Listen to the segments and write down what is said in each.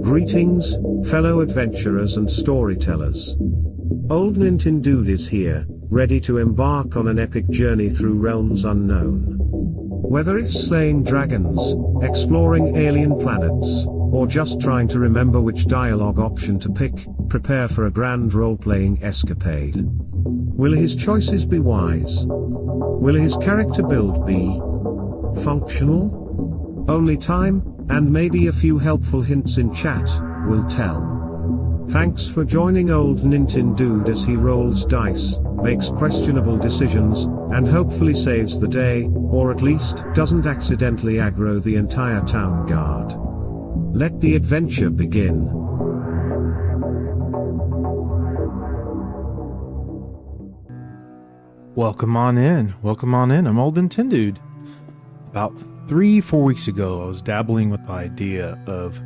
Greetings, fellow adventurers and storytellers. OldNintenDude is here, ready to embark on an epic journey through realms unknown. Whether it's slaying dragons, exploring alien planets, or just trying to remember which dialogue option to pick, prepare for a grand role-playing escapade. Will his choices be wise? Will his character build be functional? Only time, and maybe a few helpful hints in chat, will tell. Thanks for joining OldNintenDude as he rolls dice, makes questionable decisions, and hopefully saves the day, or at least doesn't accidentally aggro the entire town guard. Let the adventure begin. Welcome on in. I'm OldNintenDude. About 3-4 weeks ago, I was dabbling with the idea of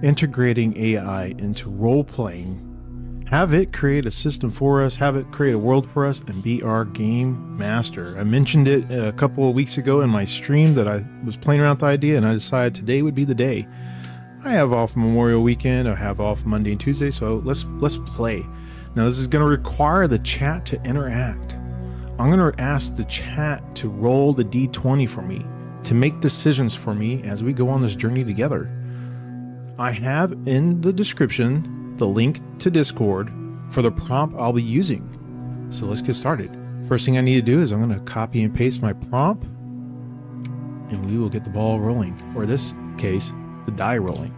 integrating AI into role-playing. Have it create a system for us, have it create a world for us, and be our game master. I mentioned it a couple of weeks ago in my stream that I was playing around with the idea, and I decided today would be the day. I have off Memorial Weekend, I have off Monday and Tuesday, so let's play. Now this is going to require the chat to interact. I'm going to ask the chat to roll the D20 for me, to make decisions for me as we go on this journey together. I have in the description the link to Discord for the prompt I'll be using. So let's get started. First thing I need to do is I'm going to copy and paste my prompt, and we will get the ball rolling, or in this case, the die rolling.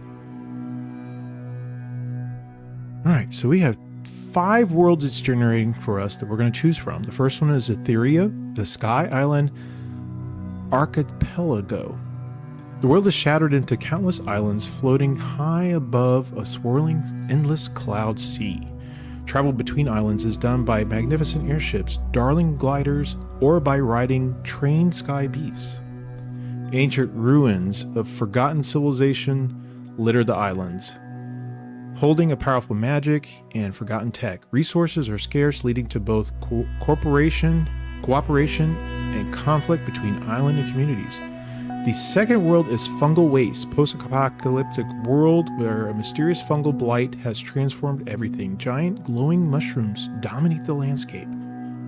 Alright, so we have 5 worlds it's generating for us that we're going to choose from. The first one is Etheria, the Sky Island Archipelago. The world is shattered into countless islands floating high above a swirling, endless cloud sea. Travel between islands is done by magnificent airships, darling gliders, or by riding trained sky beasts. Ancient ruins of forgotten civilization litter the islands, holding a powerful magic and forgotten tech. Resources are scarce, leading to both cooperation and conflict between island and communities. The second world is Fungal Waste, post-apocalyptic world where a mysterious fungal blight has transformed everything. Giant glowing mushrooms dominate the landscape,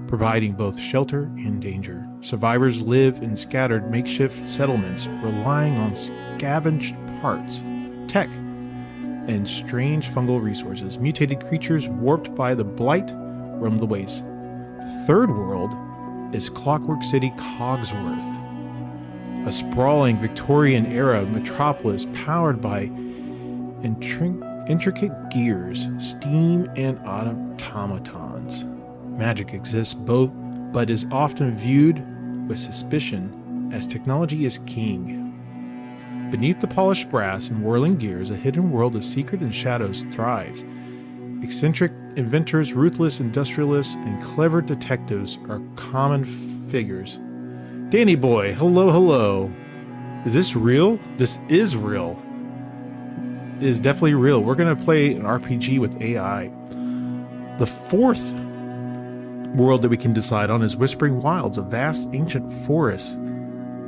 providing both shelter and danger. Survivors live in scattered makeshift settlements, relying on scavenged parts, tech, and strange fungal resources. Mutated creatures warped by the blight roam the waste. Third world is Clockwork City Cogsworth, a sprawling Victorian-era metropolis powered by intricate gears, steam, and automatons. Magic exists both, but is often viewed with suspicion, as technology is king. Beneath the polished brass and whirling gears, a hidden world of secret and shadows thrives. Eccentric inventors, ruthless industrialists, and clever detectives are common figures. Danny boy, hello. Is this real? This is real. It is definitely real. We're going to play an RPG with AI. The fourth world that we can decide on is Whispering Wilds, a vast ancient forest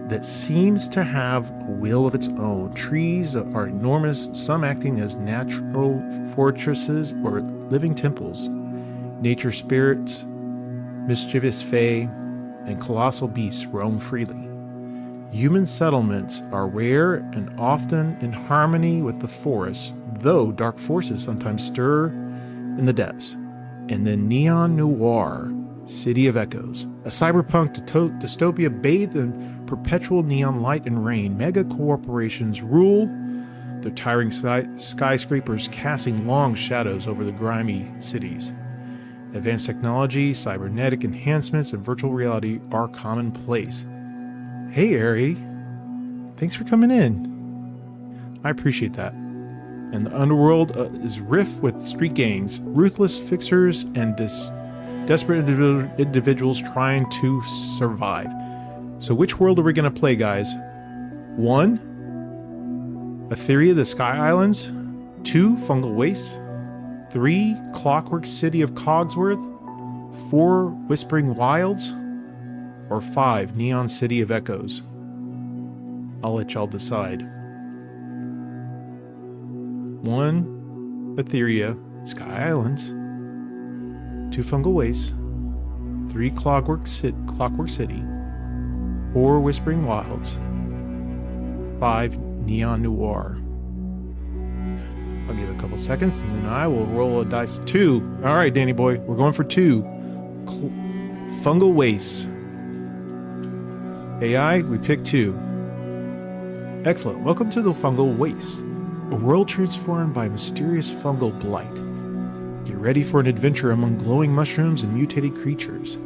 that seems to have a will of its own. Trees are enormous, some acting as natural fortresses or living temples. Nature spirits, mischievous fae, and colossal beasts roam freely. Human settlements are rare and often in harmony with the forest, though dark forces sometimes stir in the depths. And then Neon Noir, City of Echoes, a cyberpunk dystopia bathed in perpetual neon light and rain. Mega corporations rule, their towering skyscrapers casting long shadows over the grimy cities. Advanced technology, cybernetic enhancements, and virtual reality are commonplace. Hey, Ari. Thanks for coming in. I appreciate that. And the underworld is rife with street gangs, ruthless fixers, and desperate individuals trying to survive. So which world are we going to play, guys? 1, Etheria, the Sky Islands. 2, Fungal Waste. 3, Clockwork City of Cogsworth. 4, Whispering Wilds. Or 5, Neon City of Echoes. I'll let y'all decide. 1 Etheria, Sky Islands. 2 Fungal Wastes. 3 Clockwork City. 4 Whispering Wilds. 5 Neon Noir. I'll give it a couple seconds and then I will roll a dice. 2. All right, Danny boy, we're going for 2. Fungal Wastes. AI, we picked 2. Excellent. Welcome to the Fungal Wastes, a world transformed by mysterious fungal blight. Get ready for an adventure among glowing mushrooms and mutated creatures.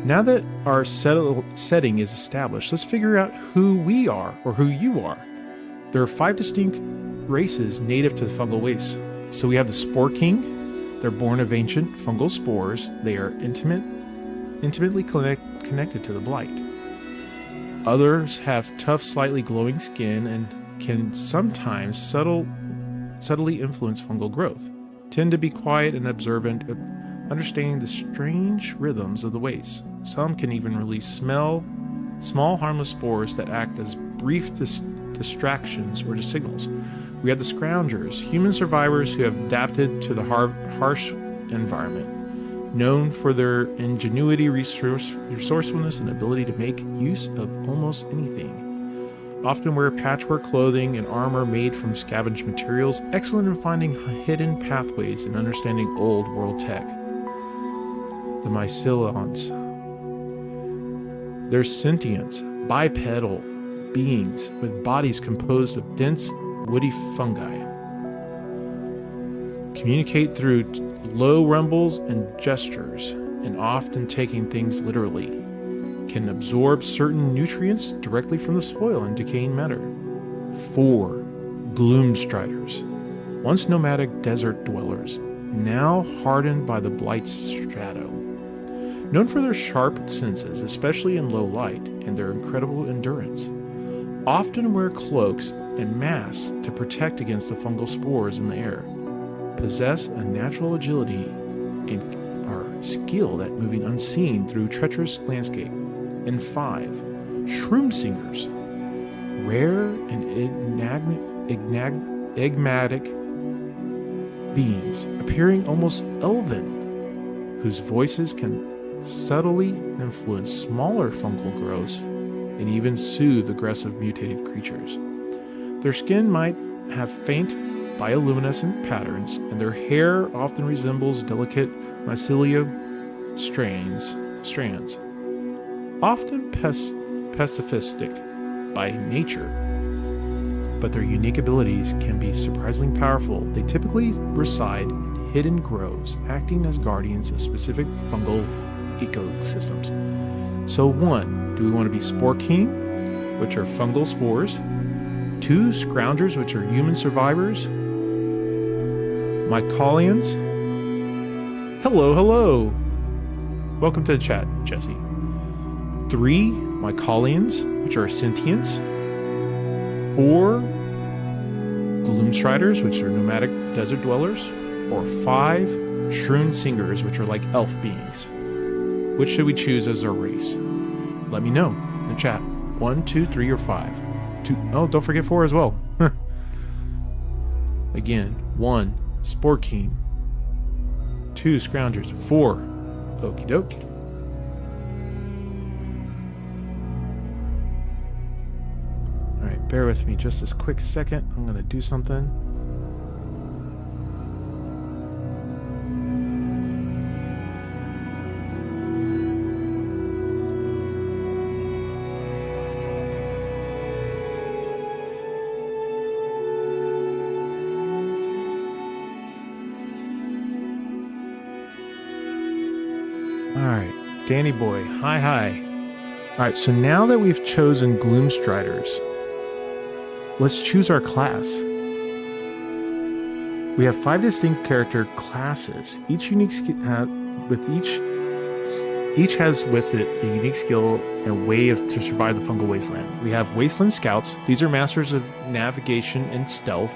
Now that our setting is established, let's figure out who we are, or who you are. There are 5 distinct races native to the Fungal Wastes. So we have the Spore King. They're born of ancient fungal spores. They are intimately connected to the blight. Others have tough, slightly glowing skin and can sometimes subtly influence fungal growth. Tend to be quiet and observant, understanding the strange rhythms of the wastes. Some can even release small, harmless spores that act as brief distractions or signals. We have the Scroungers, human survivors who have adapted to the harsh environment. Known for their ingenuity, resourcefulness, and ability to make use of almost anything. Often wear patchwork clothing and armor made from scavenged materials, excellent in finding hidden pathways and understanding old world tech. The Myceliums. They're sentient, bipedal beings with bodies composed of dense, woody fungi. Communicate through low rumbles and gestures, and often taking things literally. Can absorb certain nutrients directly from the soil and decaying matter. 4 Gloom-Striders. Once nomadic desert dwellers, now hardened by the blight's shadow. Known for their sharp senses, especially in low light, and their incredible endurance. Often wear cloaks and masks to protect against the fungal spores in the air. Possess a natural agility and are skilled at moving unseen through treacherous landscape. And 5 Shroom Singers. Rare and enigmatic beings, appearing almost elven, whose voices can subtly influence smaller fungal growths and even soothe aggressive mutated creatures. Their skin might have faint bioluminescent patterns, and their hair often resembles delicate mycelium strands, often pacifistic by nature, but their unique abilities can be surprisingly powerful. They typically reside in hidden groves, acting as guardians of specific fungal ecosystems. So 1, do we want to be Spore King, which are fungal spores? 2 Scroungers, which are human survivors? Myceliums? Hello. Welcome to the chat, Jesse. 3 Myceliums, which are sentients. 4 Gloom-Striders, which are nomadic desert dwellers. Or 5 Shroom Singers, which are like elf beings. Which should we choose as our race? Let me know in the chat. 1, 2, 3, or 5. 2. Oh, don't forget 4 as well. Again, 1 Spore King. 2 Scroungers. 4 Okie doke. Alright, bear with me just this quick second. I'm going to do something. Alright, Danny boy, hi. Alright, so now that we've chosen Gloom-Striders, let's choose our class. We have 5 distinct character classes. Each has with it a unique skill and way to survive the fungal wasteland. We have Wasteland Scouts. These are masters of navigation and stealth.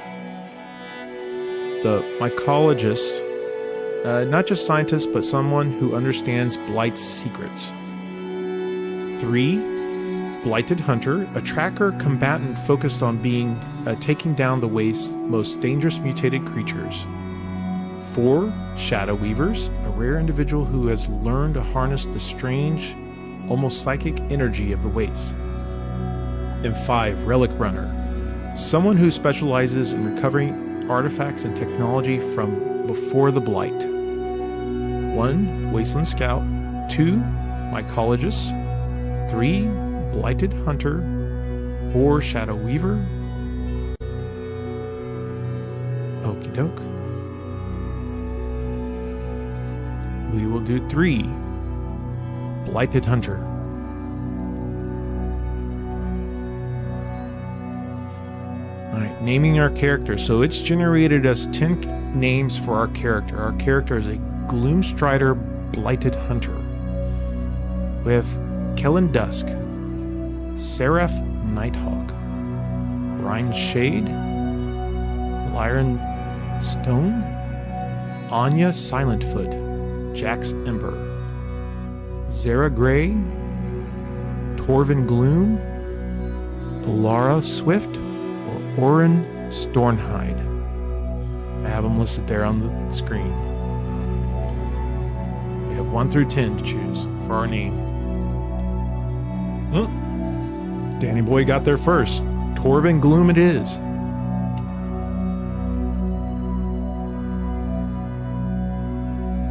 The Mycologist. Not just scientist, but someone who understands Blight's secrets. 3 Blighted Hunter, a tracker combatant focused on taking down the waste's most dangerous mutated creatures. 4 Shadow Weavers, a rare individual who has learned to harness the strange, almost psychic energy of the waste. And 5 Relic Runner, someone who specializes in recovering artifacts and technology from before the Blight. 1 Wasteland Scout, 2 Mycologist, 3 Blighted Hunter, 4 Shadow Weaver. Okie doke. We will do 3 Blighted Hunter. Alright, naming our character. So it's generated us 10 names for our character. Our character is a Gloom-Strider Blighted Hunter. We have Kellen Dusk, Seraph Nighthawk, Ryan Shade, Lyron Stone, Anya Silentfoot, Jax Ember, Zara Gray, Torvin Gloom, Alara Swift, or Orin Stornhide. I have them listed there on the screen. We have 1 through 10 to choose for our name. Danny Boy got there first. Torvin Gloom it is.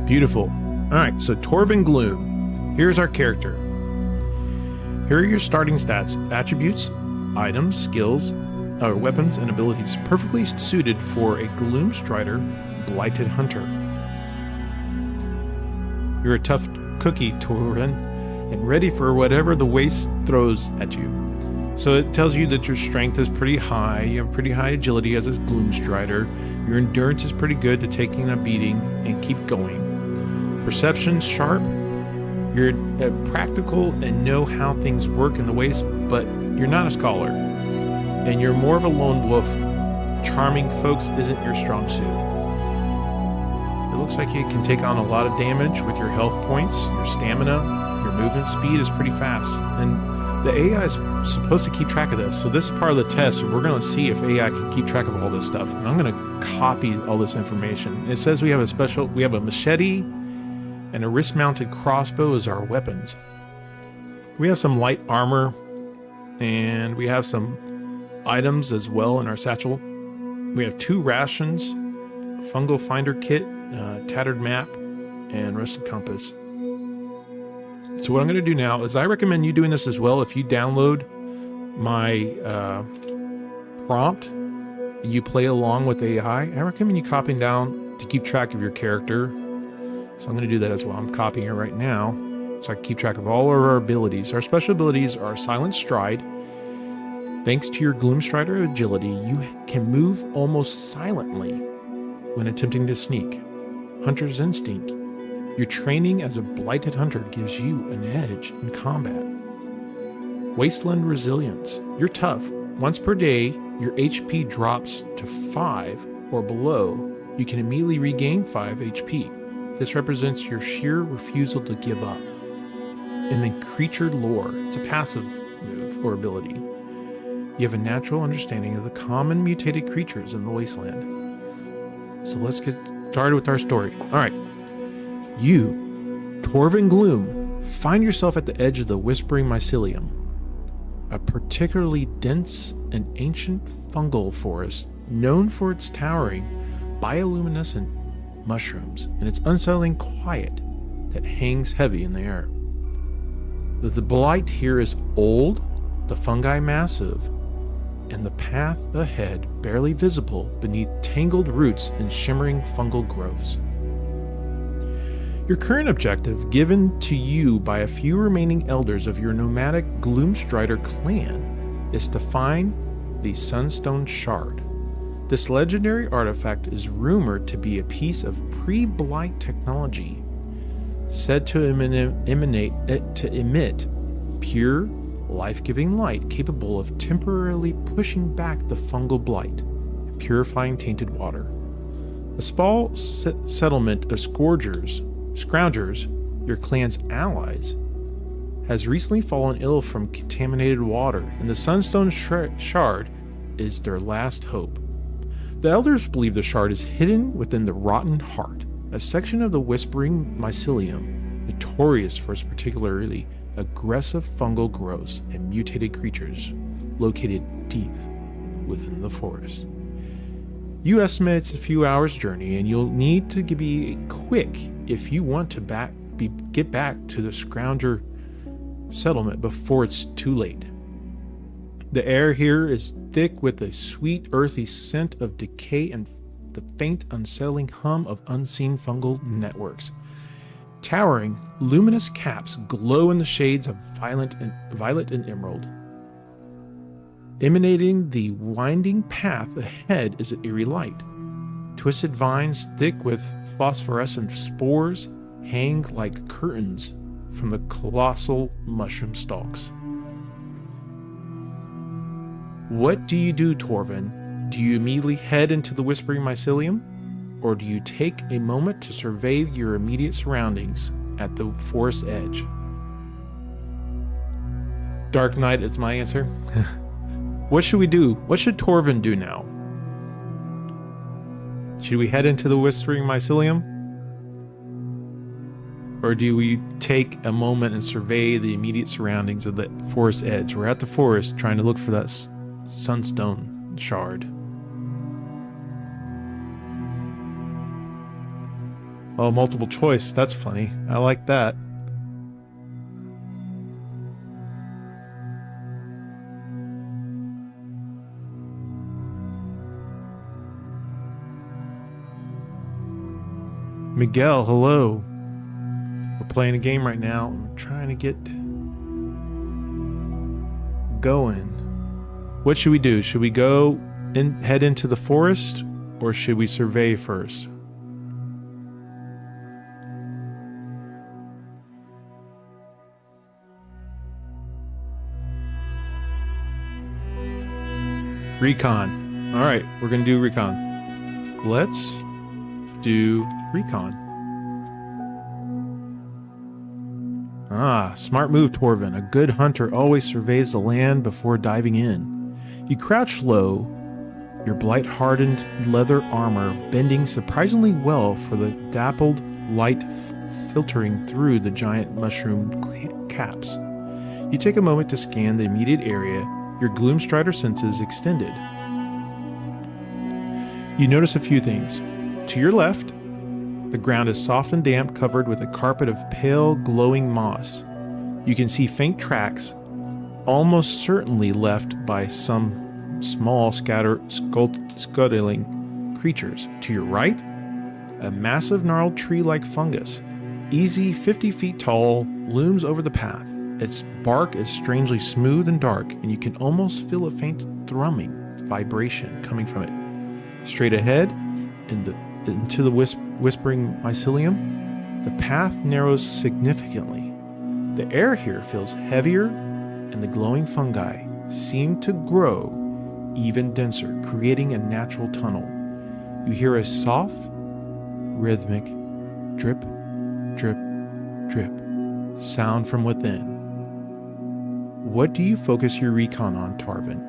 Beautiful. Alright, so Torvin Gloom. Here's our character. Here are your starting stats, attributes, items, skills, weapons, and abilities perfectly suited for a Gloom-Strider Blighted Hunter. You're a tough cookie, Torvin, and ready for whatever the waste throws at you. So it tells you that your strength is pretty high, you have pretty high agility as a Gloom-Strider, your endurance is pretty good to taking a beating and keep going. Perception's sharp, you're practical and know how things work in the waste, but you're not a scholar. And you're more of a lone wolf. Charming folks isn't your strong suit. It looks like you can take on a lot of damage with your health points, your stamina, your movement speed is pretty fast. And the AI is supposed to keep track of this. So this is part of the test. We're going to see if AI can keep track of all this stuff. And I'm going to copy all this information. It says we have a machete and a wrist-mounted crossbow as our weapons. We have some light armor and we have some items as well in our satchel. We have 2 rations, a fungal finder kit, tattered map, and rusted compass. So what I'm going to do now is I recommend you doing this as well. If you download my prompt and you play along with AI, I recommend you copying down to keep track of your character. So I'm going to do that as well. I'm copying it right now so I can keep track of all of our abilities. Our special abilities are Silent Stride. Thanks to your Gloom-Strider agility, you can move almost silently when attempting to sneak. Hunter's Instinct. Your training as a Blighted Hunter gives you an edge in combat. Wasteland Resilience. You're tough. Once per day, your HP drops to 5 or below. You can immediately regain 5 HP. This represents your sheer refusal to give up. In the Creature Lore, it's a passive move or ability. You have a natural understanding of the common mutated creatures in the wasteland. So let's get started with our story. Alright. You, Torvin Gloom, find yourself at the edge of the Whispering Mycelium, a particularly dense and ancient fungal forest known for its towering, bioluminescent mushrooms and its unsettling quiet that hangs heavy in the air. The blight here is old, the fungi massive, and the path ahead barely visible beneath tangled roots and shimmering fungal growths. Your current objective, given to you by a few remaining elders of your nomadic Gloom-Strider clan, is to find the Sunstone Shard. This legendary artifact is rumored to be a piece of pre-blight technology, said to emit pure, life-giving light capable of temporarily pushing back the fungal blight and purifying tainted water. A small settlement of Scroungers, your clan's allies, has recently fallen ill from contaminated water, and the Sunstone shard is their last hope. The elders believe the shard is hidden within the Rotten Heart, a section of the Whispering Mycelium, notorious for its particularly aggressive fungal growths and mutated creatures located deep within the forest. You estimate it's a few hours' journey, and you'll need to be quick if you want to get back to the Scrounger settlement before it's too late. The air here is thick with a sweet, earthy scent of decay and the faint, unsettling hum of unseen fungal networks. Towering, luminous caps glow in the shades of violet and emerald. Emanating the winding path ahead is an eerie light. Twisted vines thick with phosphorescent spores hang like curtains from the colossal mushroom stalks. What do you do, Torvin? Do you immediately head into the Whispering Mycelium? Or do you take a moment to survey your immediate surroundings at the forest edge? Dark Knight is my answer. What should we do? What should Torvin do now? Should we head into the Whispering Mycelium? Or do we take a moment and survey the immediate surroundings of the forest edge? We're at the forest trying to look for that Sunstone shard. Oh, multiple choice. That's funny. I like that. Miguel, hello. We're playing a game right now. I'm trying to get going. What should we do? Should we go and head into the forest, or should we survey first? Recon. All right, we're going to do Recon. Let's do Recon. Smart move, Torvin. A good hunter always surveys the land before diving in. You crouch low, your blight-hardened leather armor bending surprisingly well for the dappled light filtering through the giant mushroom caps. You take a moment to scan the immediate area, your Gloom-Strider senses extended. You notice a few things. To your left, the ground is soft and damp, covered with a carpet of pale, glowing moss. You can see faint tracks, almost certainly left by some small scuttling creatures. To your right, a massive gnarled tree-like fungus, easy 50 feet tall, looms over the path. Its bark is strangely smooth and dark, and you can almost feel a faint thrumming vibration coming from it. Straight ahead, into the Whispering Mycelium, the path narrows significantly. The air here feels heavier, and the glowing fungi seem to grow even denser, creating a natural tunnel. You hear a soft, rhythmic drip, drip, drip sound from within. What do you focus your recon on, Tarvin?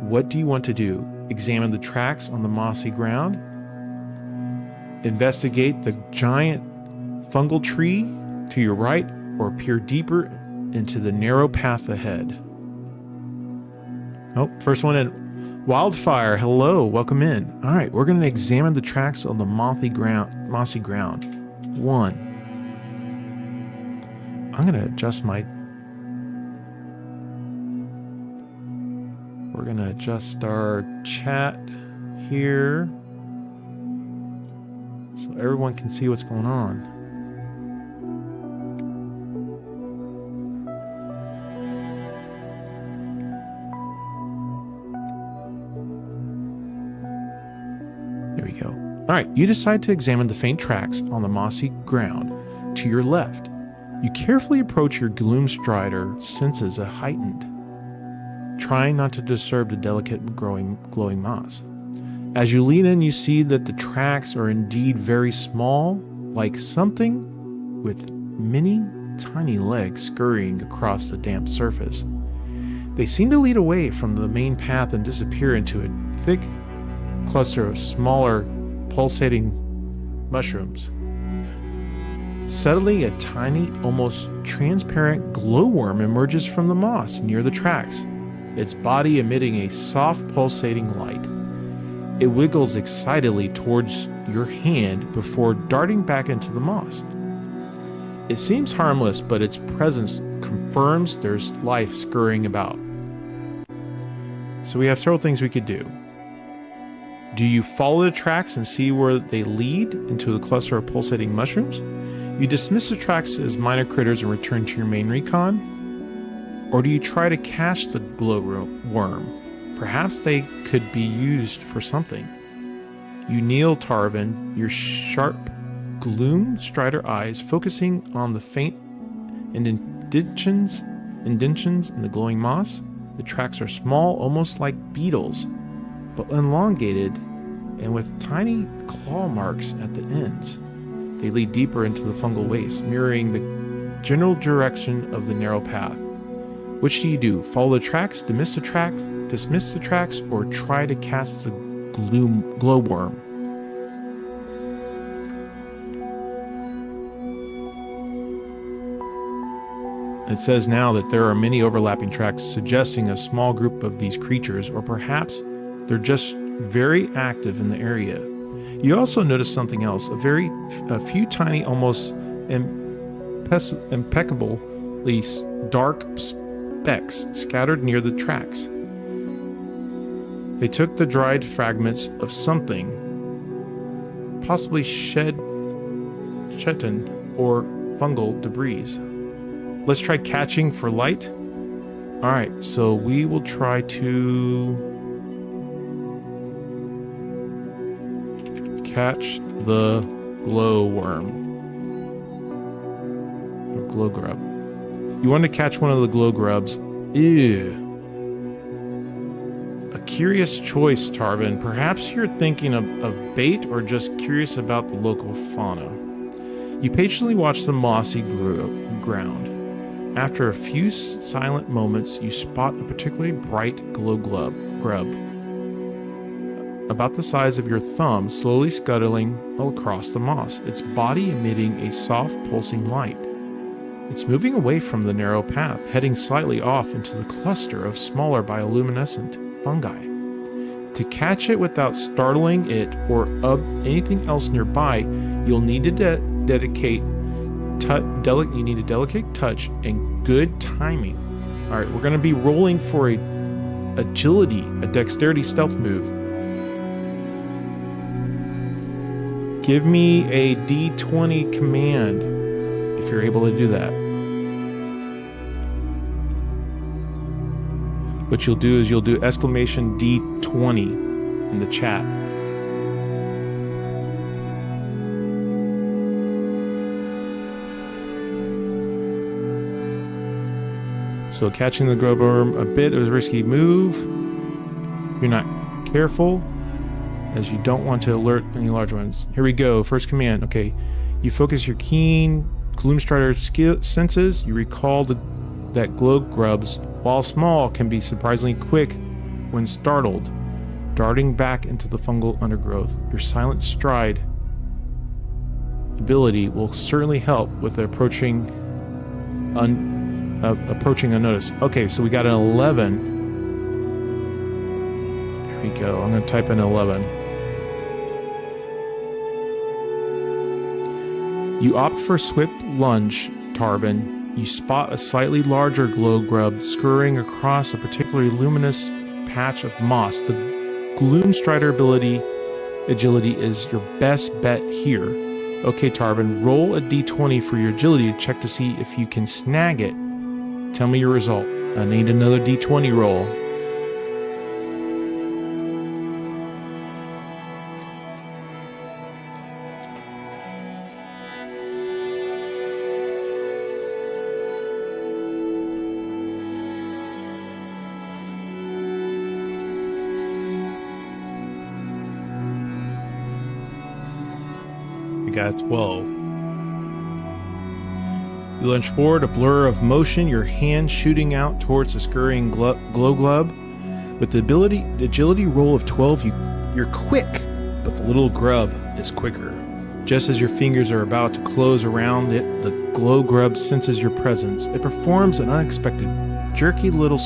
What do you want to do? Examine the tracks on the mossy ground? Investigate the giant fungal tree to your right, or peer deeper into the narrow path ahead? Oh, first one in. Wildfire, hello, welcome in. All right, we're going to examine the tracks on the mossy ground. 1. I'm going to adjust my... We're going to adjust our chat here so everyone can see what's going on. There we go. All right, you decide to examine the faint tracks on the mossy ground to your left. You carefully approach your Gloom-Strider, senses a heightened, trying not to disturb the delicate glowing moss. As you lean in, you see that the tracks are indeed very small, like something with many tiny legs scurrying across the damp surface. They seem to lead away from the main path and disappear into a thick cluster of smaller, pulsating mushrooms. Suddenly, a tiny, almost transparent glowworm emerges from the moss near the tracks, its body emitting a soft, pulsating light. It wiggles excitedly towards your hand before darting back into the moss. It seems harmless, but its presence confirms there's life scurrying about. So we have several things we could do. Do you follow the tracks and see where they lead into the cluster of pulsating mushrooms? You dismiss the tracks as minor critters and return to your main recon? Or do you try to catch the glowworm? Perhaps they could be used for something. You kneel, Tarvin, your sharp Gloom-Strider eyes focusing on the faint indentions in the glowing moss. The tracks are small, almost like beetles, but elongated and with tiny claw marks at the ends. They lead deeper into the fungal waste, mirroring the general direction of the narrow path. Which do you do? Follow the tracks, dismiss the tracks, or try to catch the glowworm? It says now that there are many overlapping tracks suggesting a small group of these creatures, or perhaps they're just very active in the area. You also notice something else, a few tiny, almost impeccably dark specks scattered near the tracks. They took the dried fragments of something, possibly chitin or fungal debris. Let's try catching for light. Alright, so we will try to catch the glowworm. Or glow grub. You want to catch one of the glow grubs. Ew. A curious choice, Tarvin. Perhaps you're thinking of bait or just curious about the local fauna. You patiently watch the mossy ground. After a few silent moments, you spot a particularly bright glow grub, about the size of your thumb, slowly scuttling across the moss, its body emitting a soft pulsing light. It's moving away from the narrow path, heading slightly off into the cluster of smaller bioluminescent fungi. To catch it without startling it or anything else nearby, you'll need to dedicate you need a delicate touch and good timing. All right, we're going to be rolling for a dexterity stealth move. Give me a D20 command if you're able to do that. What you'll do is you'll do exclamation D20 in the chat. So catching the glowworm, a bit of a risky move. If you're not careful, as you don't want to alert any large ones. Here we go. First command. Okay, you focus your keen Gloom-Strider senses. You recall that glow grubs, while small, can be surprisingly quick when startled, darting back into the fungal undergrowth. Your silent stride ability will certainly help with the approaching unnoticed. Okay, so we got an 11. There we go. I'm going to type in 11. You opt for swift lunge, Tarvin. You spot a slightly larger glow grub scurrying across a particularly luminous patch of moss. The Gloom-Strider agility is your best bet here. Okay, Tarvin, roll a d20 for your agility to check to see if you can snag it. Tell me your result. I need another d20 roll. We got 12. You lunge forward, a blur of motion, your hand shooting out towards the scurrying glow glub. With the agility roll of 12, you're quick, but the little grub is quicker. Just as your fingers are about to close around it, the glow grub senses your presence. It performs an unexpected, jerky little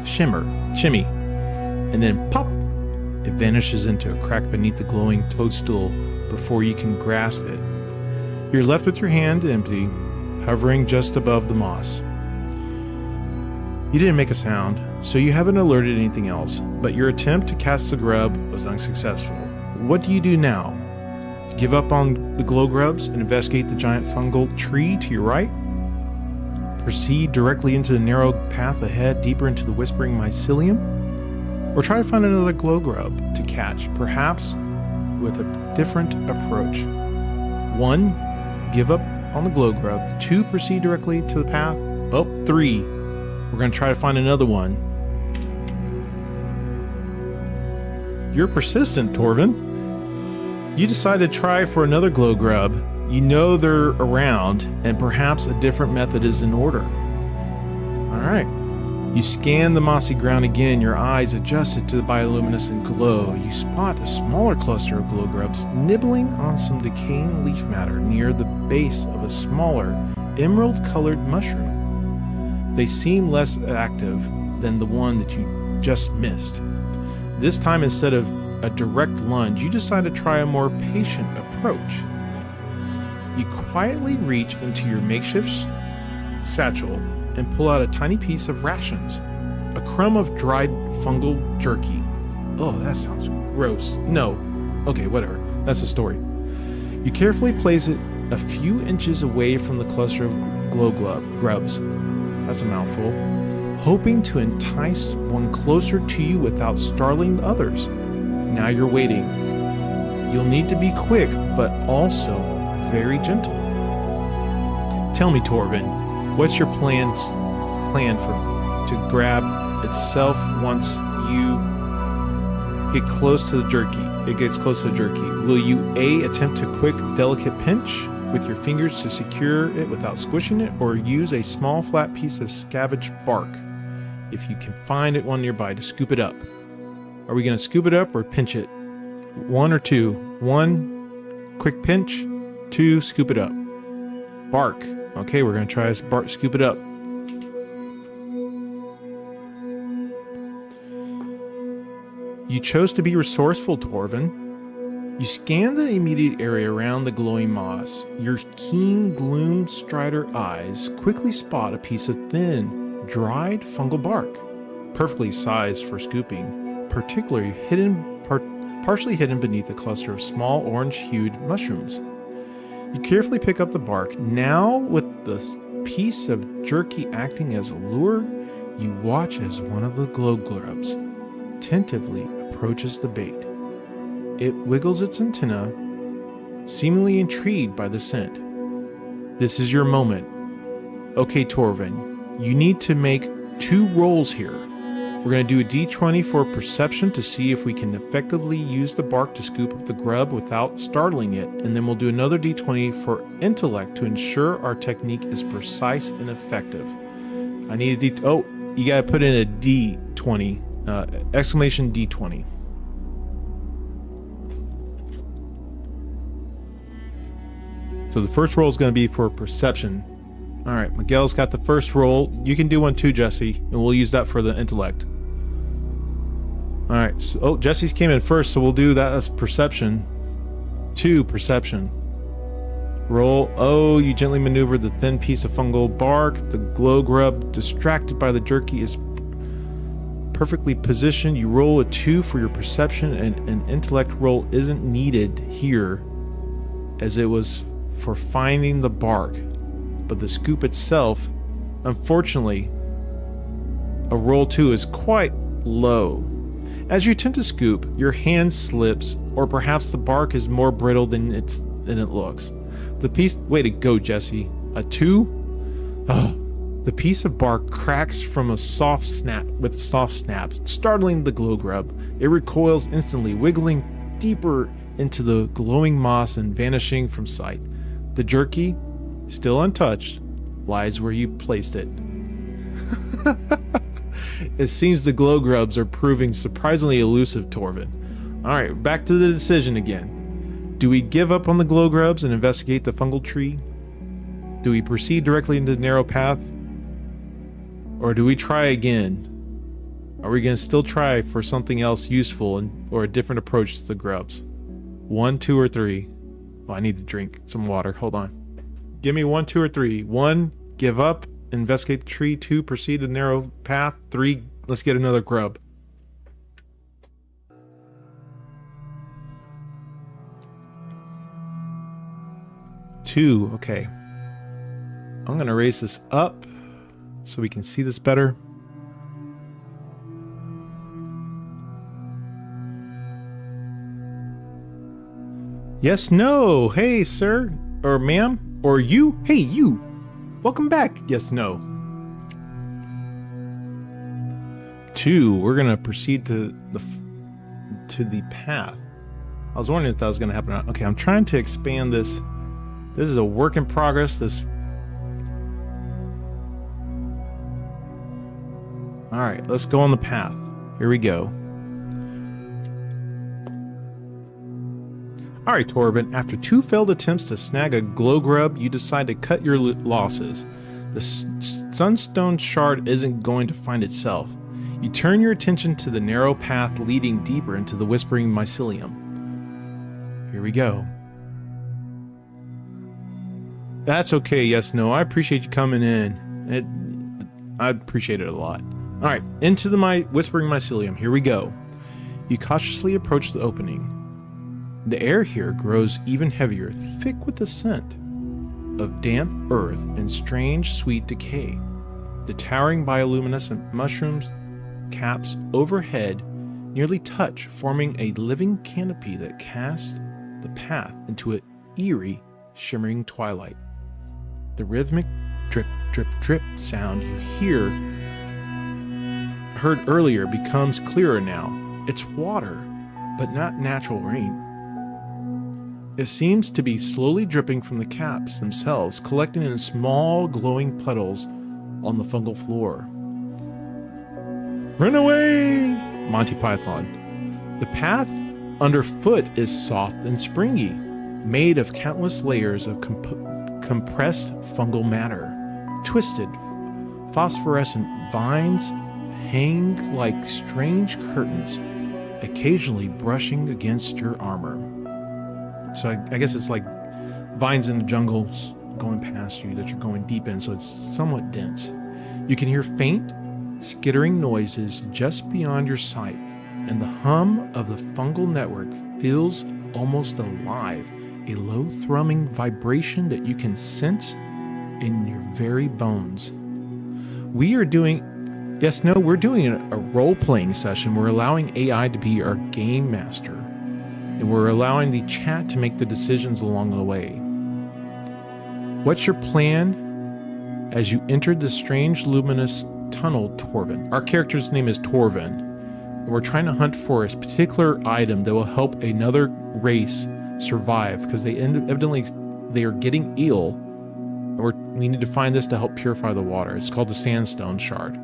shimmy, and then pop! It vanishes into a crack beneath the glowing toadstool before you can grasp it. You're left with your hand empty, hovering just above the moss. You didn't make a sound, so you haven't alerted anything else, but your attempt to catch the grub was unsuccessful. What do you do now? Give up on the glow grubs and investigate the giant fungal tree to your right? Proceed directly into the narrow path ahead, deeper into the whispering mycelium? Or try to find another glow grub to catch, perhaps with a different approach? 1. Give up on the glow grub. 2. Proceed directly to the path. 3. We're going to try to find another one. You're persistent, Torvin. You decide to try for another glow grub. You know they're around, and perhaps a different method is in order. Alright. You scan the mossy ground again, your eyes adjusted to the bioluminescent glow. You spot a smaller cluster of glow grubs nibbling on some decaying leaf matter near the base of a smaller, emerald-colored mushroom. They seem less active than the one that you just missed. This time, instead of a direct lunge, you decide to try a more patient approach. You quietly reach into your makeshift satchel and pull out a tiny piece of rations, a crumb of dried fungal jerky. Oh, that sounds gross. No. Okay, whatever. That's the story. You carefully place it a few inches away from the cluster of grubs. That's a mouthful. Hoping to entice one closer to you without startling the others. Now you're waiting. You'll need to be quick, but also very gentle. Tell me, Torvin, what's your plan to grab itself once you get close to the jerky? It gets close to the jerky. Will you A, attempt a quick, delicate pinch with your fingers to secure it without squishing it, or use a small flat piece of scavenged bark, if you can find it one nearby, to scoop it up? Are we going to scoop it up or pinch it? 1 or 2? 1, quick pinch. 2, scoop it up. Bark. Okay, we're going to try to scoop it up. You chose to be resourceful, Torvin. You scan the immediate area around the glowing moss. Your keen Gloom-Strider eyes quickly spot a piece of thin, dried fungal bark, perfectly sized for scooping, particularly partially hidden beneath a cluster of small orange-hued mushrooms. You carefully pick up the bark. Now, with the piece of jerky acting as a lure, you watch as one of the glow grubs tentatively approaches the bait. It wiggles its antenna, seemingly intrigued by the scent. This is your moment. Okay, Torvin, you need to make 2 rolls here. We're going to do a d20 for perception to see if we can effectively use the bark to scoop up the grub without startling it, and then we'll do another d20 for intellect to ensure our technique is precise and effective. I need a oh, you got to put in a d20, exclamation d20. So the first roll is going to be for perception. All right, Miguel's got the first roll. You can do one too, Jesse, and we'll use that for the intellect. All right. So, Jesse's came in first, so we'll do that as perception. 2, perception. Roll. Oh, you gently maneuver the thin piece of fungal bark. The glow grub, distracted by the jerky, is perfectly positioned. You roll a 2 for your perception, and an intellect roll isn't needed here, as it was for finding the bark. But the scoop itself, unfortunately, a roll 2 is quite low. As you attempt to scoop, your hand slips, or perhaps the bark is more brittle than it looks. The piece, way to go, Jesse. A 2? Oh, the piece of bark cracks from a soft snap, startling the glow grub. It recoils instantly, wiggling deeper into the glowing moss and vanishing from sight. The jerky, still untouched, lies where you placed it. It seems the glow grubs are proving surprisingly elusive, Torvin. Alright, back to the decision again. Do we give up on the glow grubs and investigate the fungal tree? Do we proceed directly into the narrow path? Or do we try again? Are we going to still try for something else useful or a different approach to the grubs? 1, 2, or 3? Oh, I need to drink some water. Hold on. Give me 1, 2, or 3. 1, give up, investigate the tree. 2, proceed to the narrow path. 3, let's get another grub. Two, okay. I'm going to raise this up so we can see this better. Yes, no. Hey, sir. Or ma'am. Or you. Hey, you. Welcome back. Yes, no. 2, we're going to proceed to the path. I was wondering if that was going to happen or not. Okay, I'm trying to expand this. This is a work in progress. All right, let's go on the path. Here we go. All right, Torvin, after 2 failed attempts to snag a glow grub, you decide to cut your losses. The Sunstone shard isn't going to find itself. You turn your attention to the narrow path leading deeper into the whispering mycelium. Here we go. That's okay, yes, no, I appreciate you coming in. I appreciate it a lot. All right, into the whispering mycelium. Here we go. You cautiously approach the opening. The air here grows even heavier, thick with the scent of damp earth and strange sweet decay. The towering bioluminescent mushrooms caps overhead nearly touch, forming a living canopy that casts the path into an eerie, shimmering twilight. The rhythmic drip, drip, drip sound you heard earlier becomes clearer now. It's water, but not natural rain. It seems to be slowly dripping from the caps themselves, collecting in small glowing puddles on the fungal floor. Run away! Monty Python. The path underfoot is soft and springy, made of countless layers of compressed fungal matter. Twisted, phosphorescent vines hang like strange curtains, occasionally brushing against your armor. So I guess it's like vines in the jungle going past you that you're going deep in, so it's somewhat dense. You can hear faint, skittering noises just beyond your sight, and the hum of the fungal network feels almost alive, a low thrumming vibration that you can sense in your very bones. We're doing a role-playing session. We're allowing AI to be our game master, and we're allowing the chat to make the decisions along the way. What's your plan as you entered the strange luminous tunnel, Torvin? Our character's name is Torvin, and we're trying to hunt for a particular item that will help another race survive, because evidently they are getting ill, and we need to find this to help purify the water. It's called the Sandstone Shard.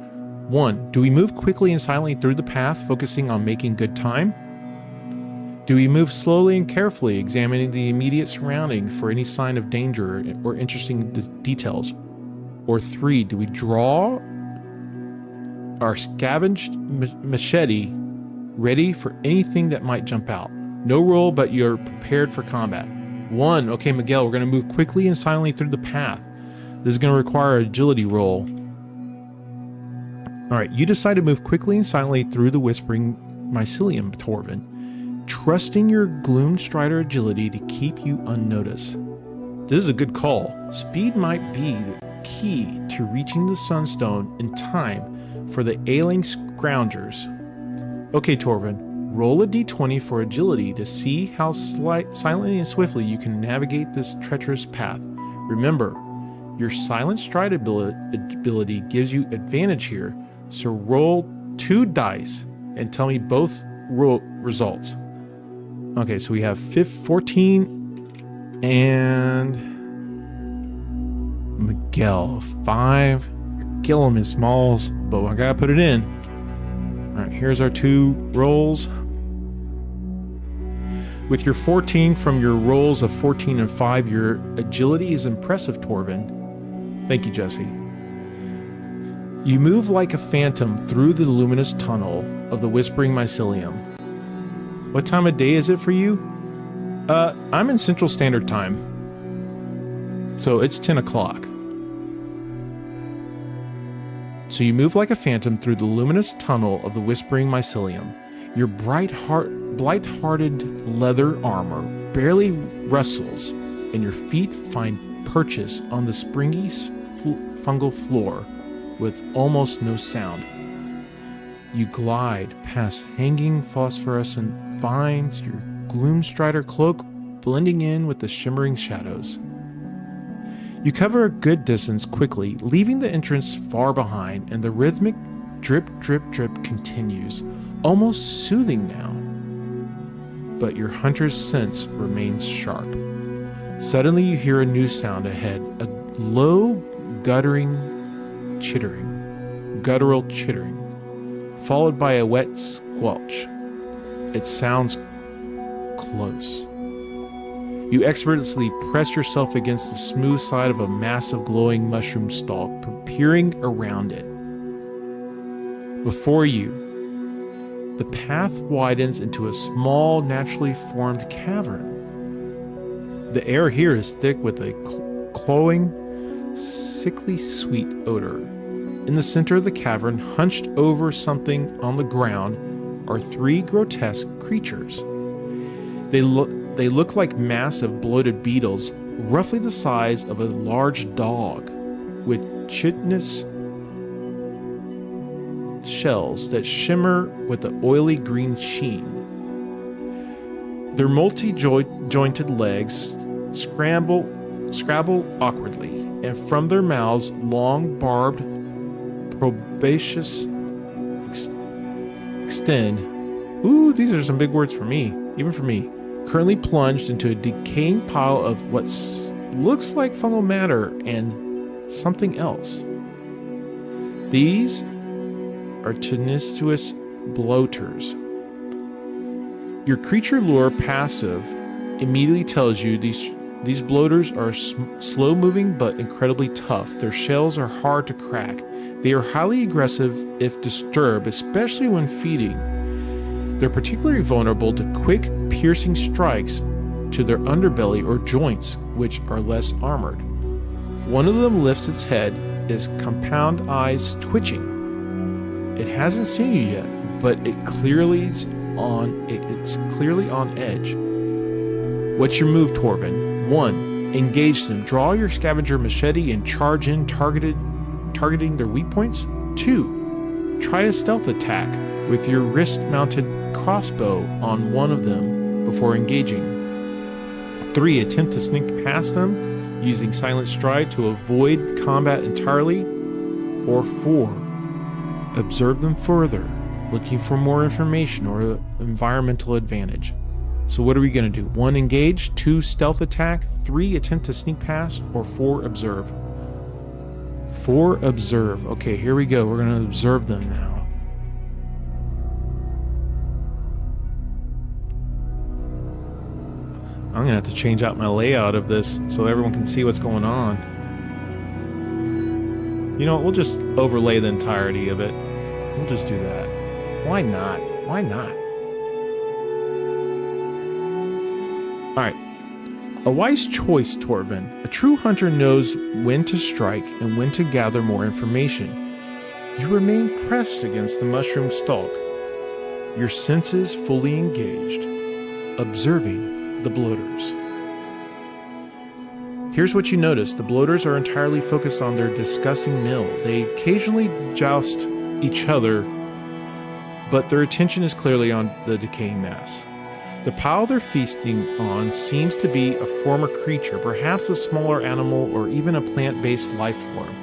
1, do we move quickly and silently through the path, focusing on making good time? Do we move slowly and carefully, examining the immediate surrounding for any sign of danger or interesting details? Or 3, do we draw our scavenged machete ready for anything that might jump out? No roll, but you're prepared for combat. 1, okay, Miguel, we're going to move quickly and silently through the path. This is going to require an agility roll. All right, you decide to move quickly and silently through the whispering mycelium, Torvin, trusting your Gloom-Strider agility to keep you unnoticed. This is a good call. Speed might be the key to reaching the Sunstone in time for the ailing scroungers. Okay, Torvin, roll a d20 for agility to see how silently and swiftly you can navigate this treacherous path. Remember, your silent stride ability gives you advantage here, so roll 2 dice and tell me both results. Okay, so we have 14 and Miguel, 5. Kill him in smalls, but I gotta put it in. Alright, here's our 2 rolls. With your 14 from your rolls of 14 and 5, your agility is impressive, Torvin. Thank you, Jesse. You move like a phantom through the luminous tunnel of the Whispering Mycelium. What time of day is it for you? I'm in Central Standard Time. So it's 10 o'clock. So you move like a phantom through the luminous tunnel of the Whispering Mycelium. Your blight-hearted leather armor barely rustles, and your feet find purchase on the springy fungal floor with almost no sound. You glide past hanging phosphorescent vines, your Gloom-Strider cloak blending in with the shimmering shadows. You cover a good distance quickly, leaving the entrance far behind, and the rhythmic drip, drip, drip continues, almost soothing now. But your hunter's sense remains sharp. Suddenly you hear a new sound ahead, a low, guttural chittering, followed by a wet squelch. It sounds close. You expertly press yourself against the smooth side of a massive glowing mushroom stalk, peering around it. Before you, the path widens into a small, naturally formed cavern. The air here is thick with a cloying, sickly sweet odor. In the center of the cavern, hunched over something on the ground, are 3 grotesque creatures. They look like massive bloated beetles, roughly the size of a large dog, with chitinous shells that shimmer with the oily green sheen. Their multi-jointed legs scrabble awkwardly, and from their mouths long barbed proboscis extend. Ooh, these are some big words for me, even for me. Currently plunged into a decaying pile of what looks like fungal matter and something else. These are tenacious bloaters. Your creature lore passive immediately tells you these bloaters are slow-moving but incredibly tough. Their shells are hard to crack. They are highly aggressive if disturbed, especially when feeding. They're particularly vulnerable to quick, piercing strikes to their underbelly or joints, which are less armored. One of them lifts its head, its compound eyes twitching. It hasn't seen you yet, but it's clearly on edge. What's your move, Torvin? 1. Engage them. Draw your scavenger machete and charge in, targeting their weak points. 2. Try a stealth attack with your wrist-mounted crossbow on one of them before engaging. 3. Attempt to sneak past them using silent stride to avoid combat entirely. Or 4. Observe them further, looking for more information or environmental advantage. So what are we going to do? 1. Engage. 2. Stealth attack. 3. Attempt to sneak past. Or 4. Observe. 4. Observe. Okay, here we go. We're going to observe them now. I'm going to have to change out my layout of this so everyone can see what's going on. You know what? We'll just overlay the entirety of it. We'll just do that. Why not? Why not? Alright. A wise choice, Torvin. A true hunter knows when to strike and when to gather more information. You remain pressed against the mushroom stalk, your senses fully engaged, observing the bloaters. Here's what you notice. The bloaters are entirely focused on their disgusting meal. They occasionally joust each other, but their attention is clearly on the decaying mass. The pile they're feasting on seems to be a former creature, perhaps a smaller animal or even a plant-based life form,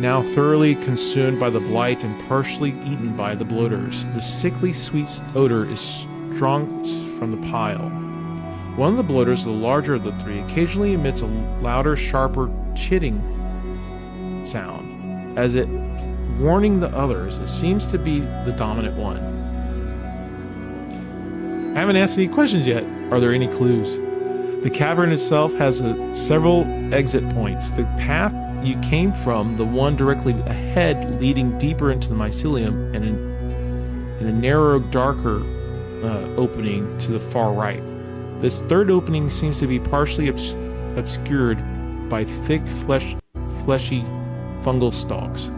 now thoroughly consumed by the blight and partially eaten by the bloaters. The sickly sweet odor is strongest from the pile, One of the bloaters, the larger of the three, occasionally emits a louder, sharper chitting sound, as it warning the others. It seems to be the dominant one. I haven't asked any questions yet. Are there any clues? The cavern itself has several exit points. The path you came from, the one directly ahead leading deeper into the mycelium, and a narrow, darker opening to the far right. This third opening seems to be partially obscured by thick, fleshy fungal stalks.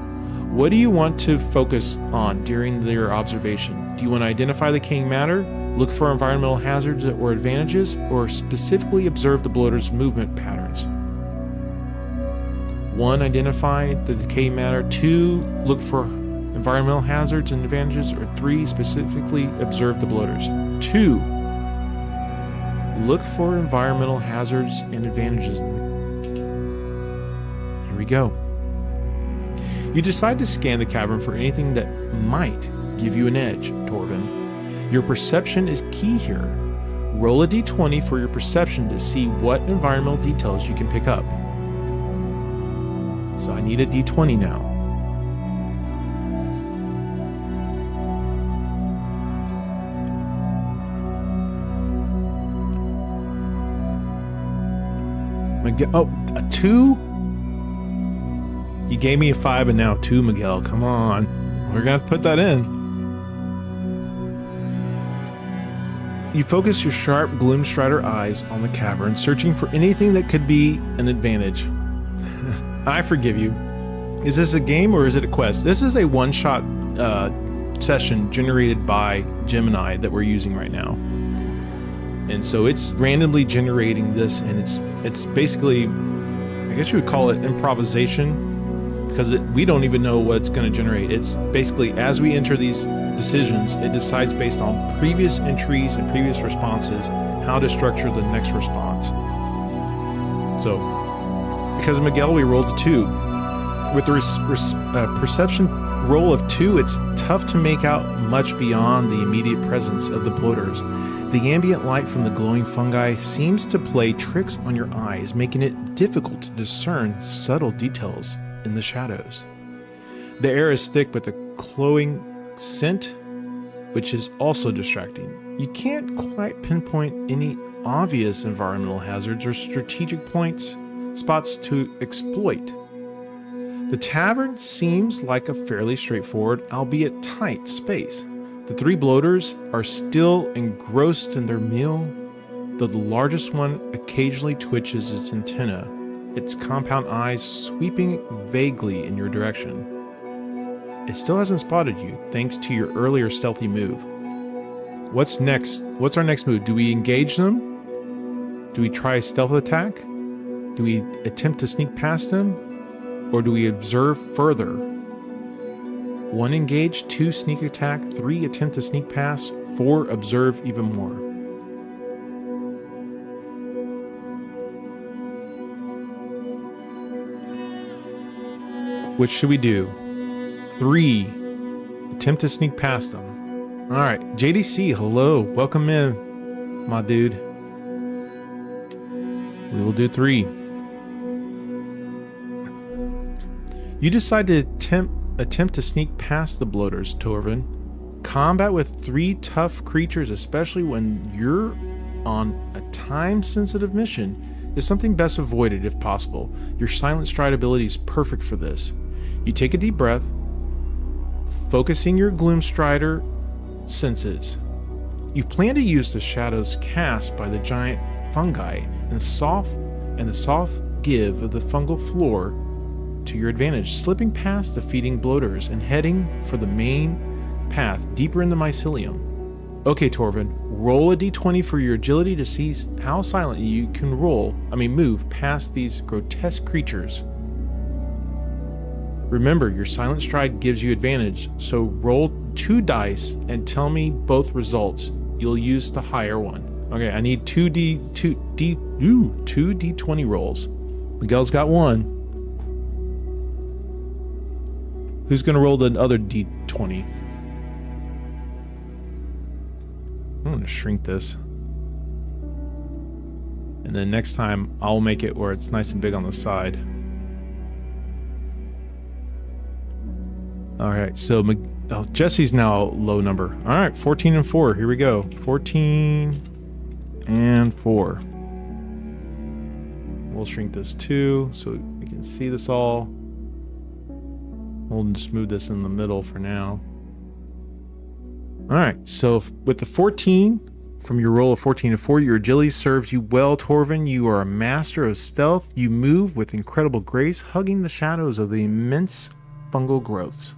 What do you want to focus on during your observation? Do you want to identify the decaying matter, look for environmental hazards or advantages, or specifically observe the bloaters' movement patterns? 1. Identify the decaying matter. 2. Look for environmental hazards and advantages. Or 3. Specifically observe the bloaters. 2. Look for environmental hazards and advantages. Here we go. You decide to scan the cavern for anything that might give you an edge, Torvin. Your perception is key here. Roll a d20 for your perception to see what environmental details you can pick up. So I need a d20 now. Oh, a 2? You gave me a 5 and now 2, Miguel. Come on. We're going to put that in. You focus your sharp Gloom-Strider eyes on the cavern, searching for anything that could be an advantage. I forgive you. Is this a game or is it a quest? This is a one-shot session generated by Gemini that we're using right now. And so it's randomly generating this, and it's basically, I guess you would call it improvisation, because we don't even know what it's going to generate. It's basically, as we enter these decisions, it decides based on previous entries and previous responses how to structure the next response. So, because of Miguel, we rolled a 2. With the perception roll of 2, it's tough to make out much beyond the immediate presence of the bloaters. The ambient light from the glowing fungi seems to play tricks on your eyes, making it difficult to discern subtle details in the shadows. The air is thick with a cloying scent, which is also distracting. You can't quite pinpoint any obvious environmental hazards or strategic spots to exploit. The tavern seems like a fairly straightforward, albeit tight, space. The 3 bloaters are still engrossed in their meal, though the largest one occasionally twitches its antenna, its compound eyes sweeping vaguely in your direction. It still hasn't spotted you, thanks to your earlier stealthy move. What's next? What's our next move? Do we engage them? Do we try a stealth attack? Do we attempt to sneak past them? Or do we observe further? 1 engage, 2 sneak attack, 3 attempt to sneak past, 4 observe even more. Which should we do? 3 attempt to sneak past them. Alright, JDC, hello, welcome in, my dude. We will do 3. You decide to attempt to sneak past the bloaters, Torvin. Combat with 3 tough creatures, especially when you're on a time-sensitive mission, is something best avoided if possible. Your silent stride ability is perfect for this. You take a deep breath, focusing your Gloom-Strider senses. You plan to use the shadows cast by the giant fungi and the soft give of the fungal floor to your advantage, slipping past the feeding bloaters and heading for the main path deeper in the mycelium. Okay, Torvin, roll a d20 for your agility to see how silently you can move past these grotesque creatures. Remember, your silent stride gives you advantage, so roll 2 dice and tell me both results. You'll use the higher one. Okay, I need 2 d20 rolls. Miguel's got 1. Who's going to roll the other d20? I'm going to shrink this. And then next time I'll make it where it's nice and big on the side. All right, so Jesse's now low number. All right, 14 and 4. Here we go. 14 and 4. We'll shrink this too so we can see this all. We'll just move this in the middle for now. All right, so with the 14, from your roll of 14 and 4, your agility serves you well, Torvin. You are a master of stealth. You move with incredible grace, hugging the shadows of the immense fungal growths.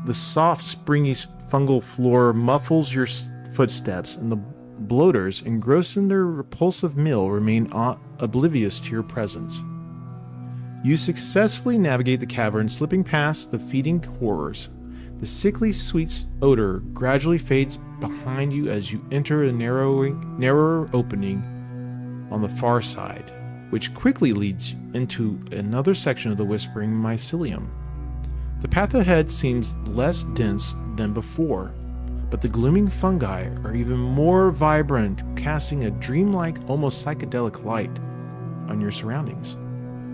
The soft, springy fungal floor muffles your footsteps, and the bloaters, engrossed in their repulsive meal, remain oblivious to your presence. You successfully navigate the cavern, slipping past the feeding horrors. The sickly sweet odor gradually fades behind you as you enter a narrower opening on the far side, which quickly leads into another section of the whispering Mycelium. The path ahead seems less dense than before, but the glooming fungi are even more vibrant, casting a dreamlike, almost psychedelic light on your surroundings.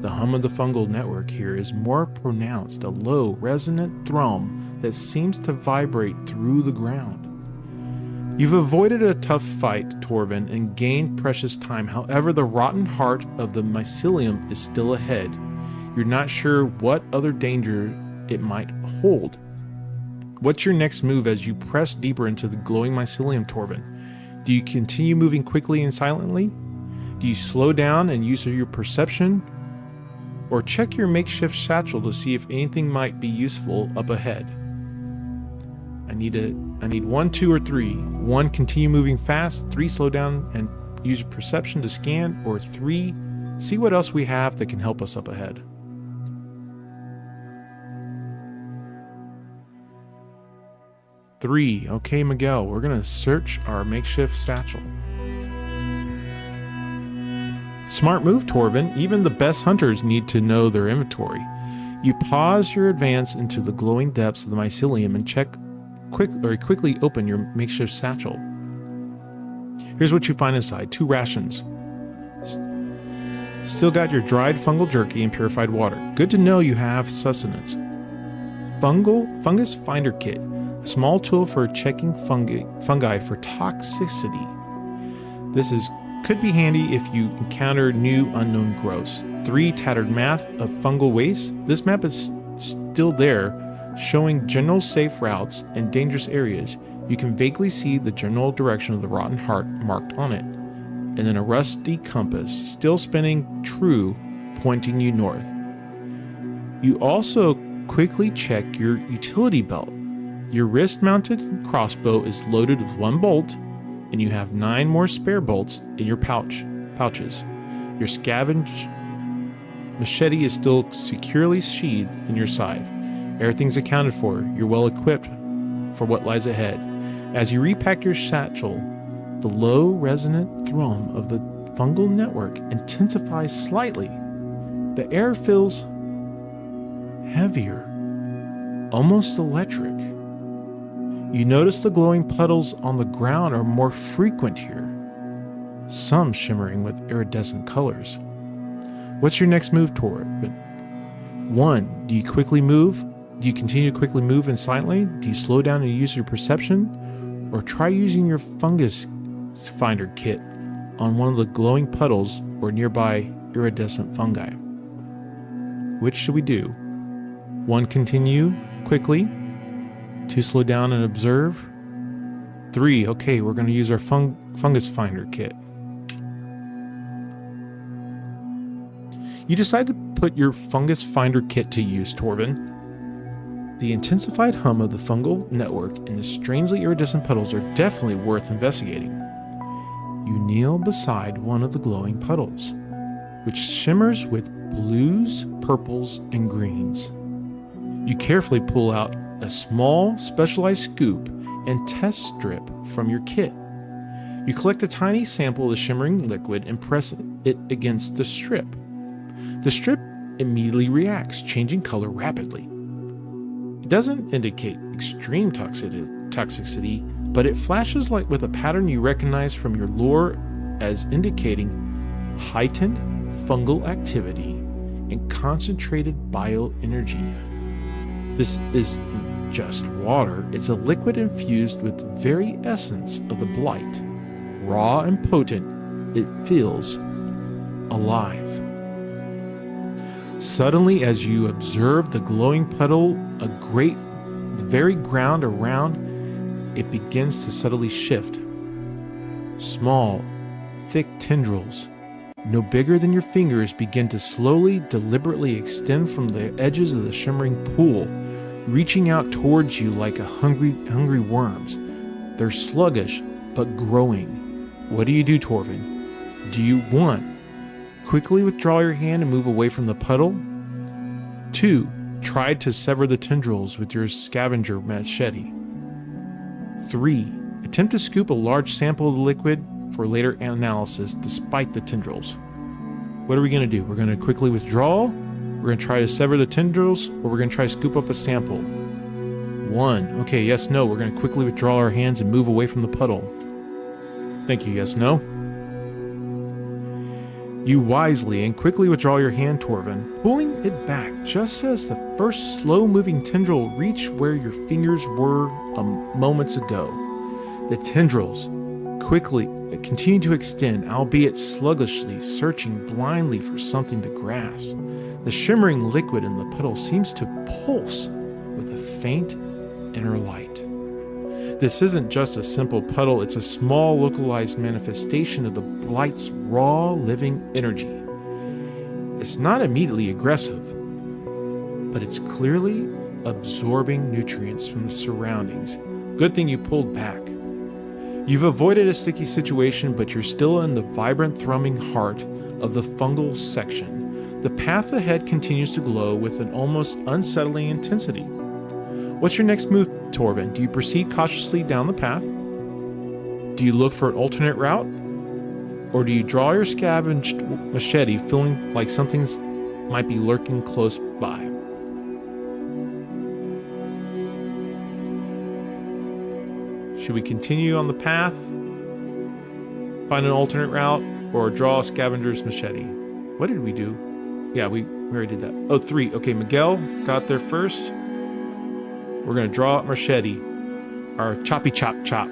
The hum of the fungal network here is more pronounced, a low, resonant thrum that seems to vibrate through the ground. You've avoided a tough fight, Torvin, and gained precious time. However, the rotten heart of the Mycelium is still ahead. You're not sure what other danger it might hold. What's your next move as you press deeper into the glowing Mycelium, Torvin? Do you continue moving quickly and silently? Do you slow down and use your perception? Or check your makeshift satchel to see if anything might be useful up ahead? I need 1, 2, or 3. 1, continue moving fast. 3, slow down and use your perception to scan. Or 3, see what else we have that can help us up ahead. 3. Okay, Miguel, we're gonna search our makeshift satchel. Smart move, Torvin. Even the best hunters need to know their inventory. You pause your advance into the glowing depths of the Mycelium and quickly open your makeshift satchel. Here's what you find inside: 2 rations. Still got your dried fungal jerky and purified water. Good to know you have sustenance. Fungus finder kit. A small tool for checking fungi for toxicity. This could be handy if you encounter new unknown growths. 3 tattered map of fungal waste. This map is still there, showing general safe routes and dangerous areas. You can vaguely see the general direction of the rotten heart marked on it, and then a rusty compass, still spinning true, pointing you north. You also quickly check your utility belt. Your wrist-mounted crossbow is loaded with 1 bolt, and you have 9 more spare bolts in your pouches. Your scavenge machete is still securely sheathed in your side. Everything's accounted for. You're well equipped for what lies ahead. As you repack your satchel, the low, resonant thrum of the fungal network intensifies slightly. The air feels heavier, almost electric. You notice the glowing puddles on the ground are more frequent here, some shimmering with iridescent colors. What's your next move, Torvin? 1. Do you quickly move? Do you continue to quickly move and silently? Do you slow down and use your perception? Or try using your fungus finder kit on one of the glowing puddles or nearby iridescent fungi? Which should we do? 1. Continue quickly. 2. Slow down and observe. 3. Okay, we're going to use our fungus finder kit. You decide to put your fungus finder kit to use, Torvin. The intensified hum of the fungal network and the strangely iridescent puddles are definitely worth investigating. You kneel beside one of the glowing puddles, which shimmers with blues, purples, and greens. You carefully pull out a small, specialized scoop and test strip from your kit. You collect a tiny sample of the shimmering liquid and press it against the strip. The strip immediately reacts, changing color rapidly. It doesn't indicate extreme toxicity, but it flashes like with a pattern you recognize from your lore as indicating heightened fungal activity and concentrated bioenergy. This isn't just water, it's a liquid infused with the very essence of the blight. Raw and potent, it feels alive. Suddenly, as you observe the glowing puddle, the very ground around it begins to subtly shift. Small, thick tendrils, no bigger than your fingers, begin to slowly, deliberately extend from the edges of the shimmering pool, reaching out towards you like hungry worms. They're sluggish, but growing. What do you do, Torvin? Do you 1. Quickly withdraw your hand and move away from the puddle? 2. Try to sever the tendrils with your scavenger machete. 3. Attempt to scoop a large sample of the liquid for later analysis despite the tendrils. What are we going to do? We're going to quickly withdraw, we're going to try to sever the tendrils, or we're going to try to scoop up a sample. 1. Okay, yes, no. We're going to quickly withdraw our hands and move away from the puddle. Thank you, yes, no. You wisely and quickly withdraw your hand, Torvin, pulling it back just as the first slow-moving tendril reached where your fingers were moments ago. The tendrils quickly continue to extend, albeit sluggishly, searching blindly for something to grasp. The shimmering liquid in the puddle seems to pulse with a faint inner light. This isn't just a simple puddle, it's a small localized manifestation of the blight's raw living energy. It's not immediately aggressive, but it's clearly absorbing nutrients from the surroundings. Good thing you pulled back. You've avoided a sticky situation, but you're still in the vibrant thrumming heart of the fungal section. The path ahead continues to glow with an almost unsettling intensity. What's your next move, Torvin? Do you proceed cautiously down the path? Do you look for an alternate route? Or do you draw your scavenged machete, feeling like something might be lurking close by? Should we continue on the path, find an alternate route, or draw a scavenger's machete? What did we do? Yeah, we already did that. Oh, 3. Okay, Miguel got there first. We're going to draw machete, our choppy chop chop.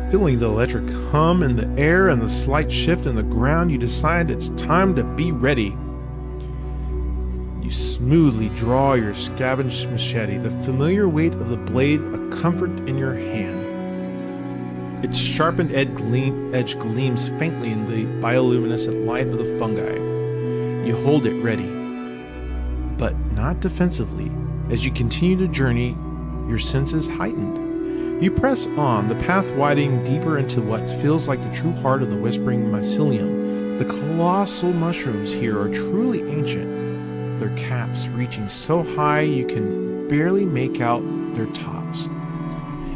Feeling the electric hum in the air and the slight shift in the ground, you decide it's time to be ready. You smoothly draw your scavenged machete, the familiar weight of the blade a comfort in your hand. Its sharpened edge gleams faintly in the bioluminescent light of the fungi. You hold it ready, but not defensively. As you continue to journey, your senses heightened. You press on, the path widening deeper into what feels like the true heart of the whispering Mycelium. The colossal mushrooms here are truly ancient, their caps reaching so high you can barely make out their tops.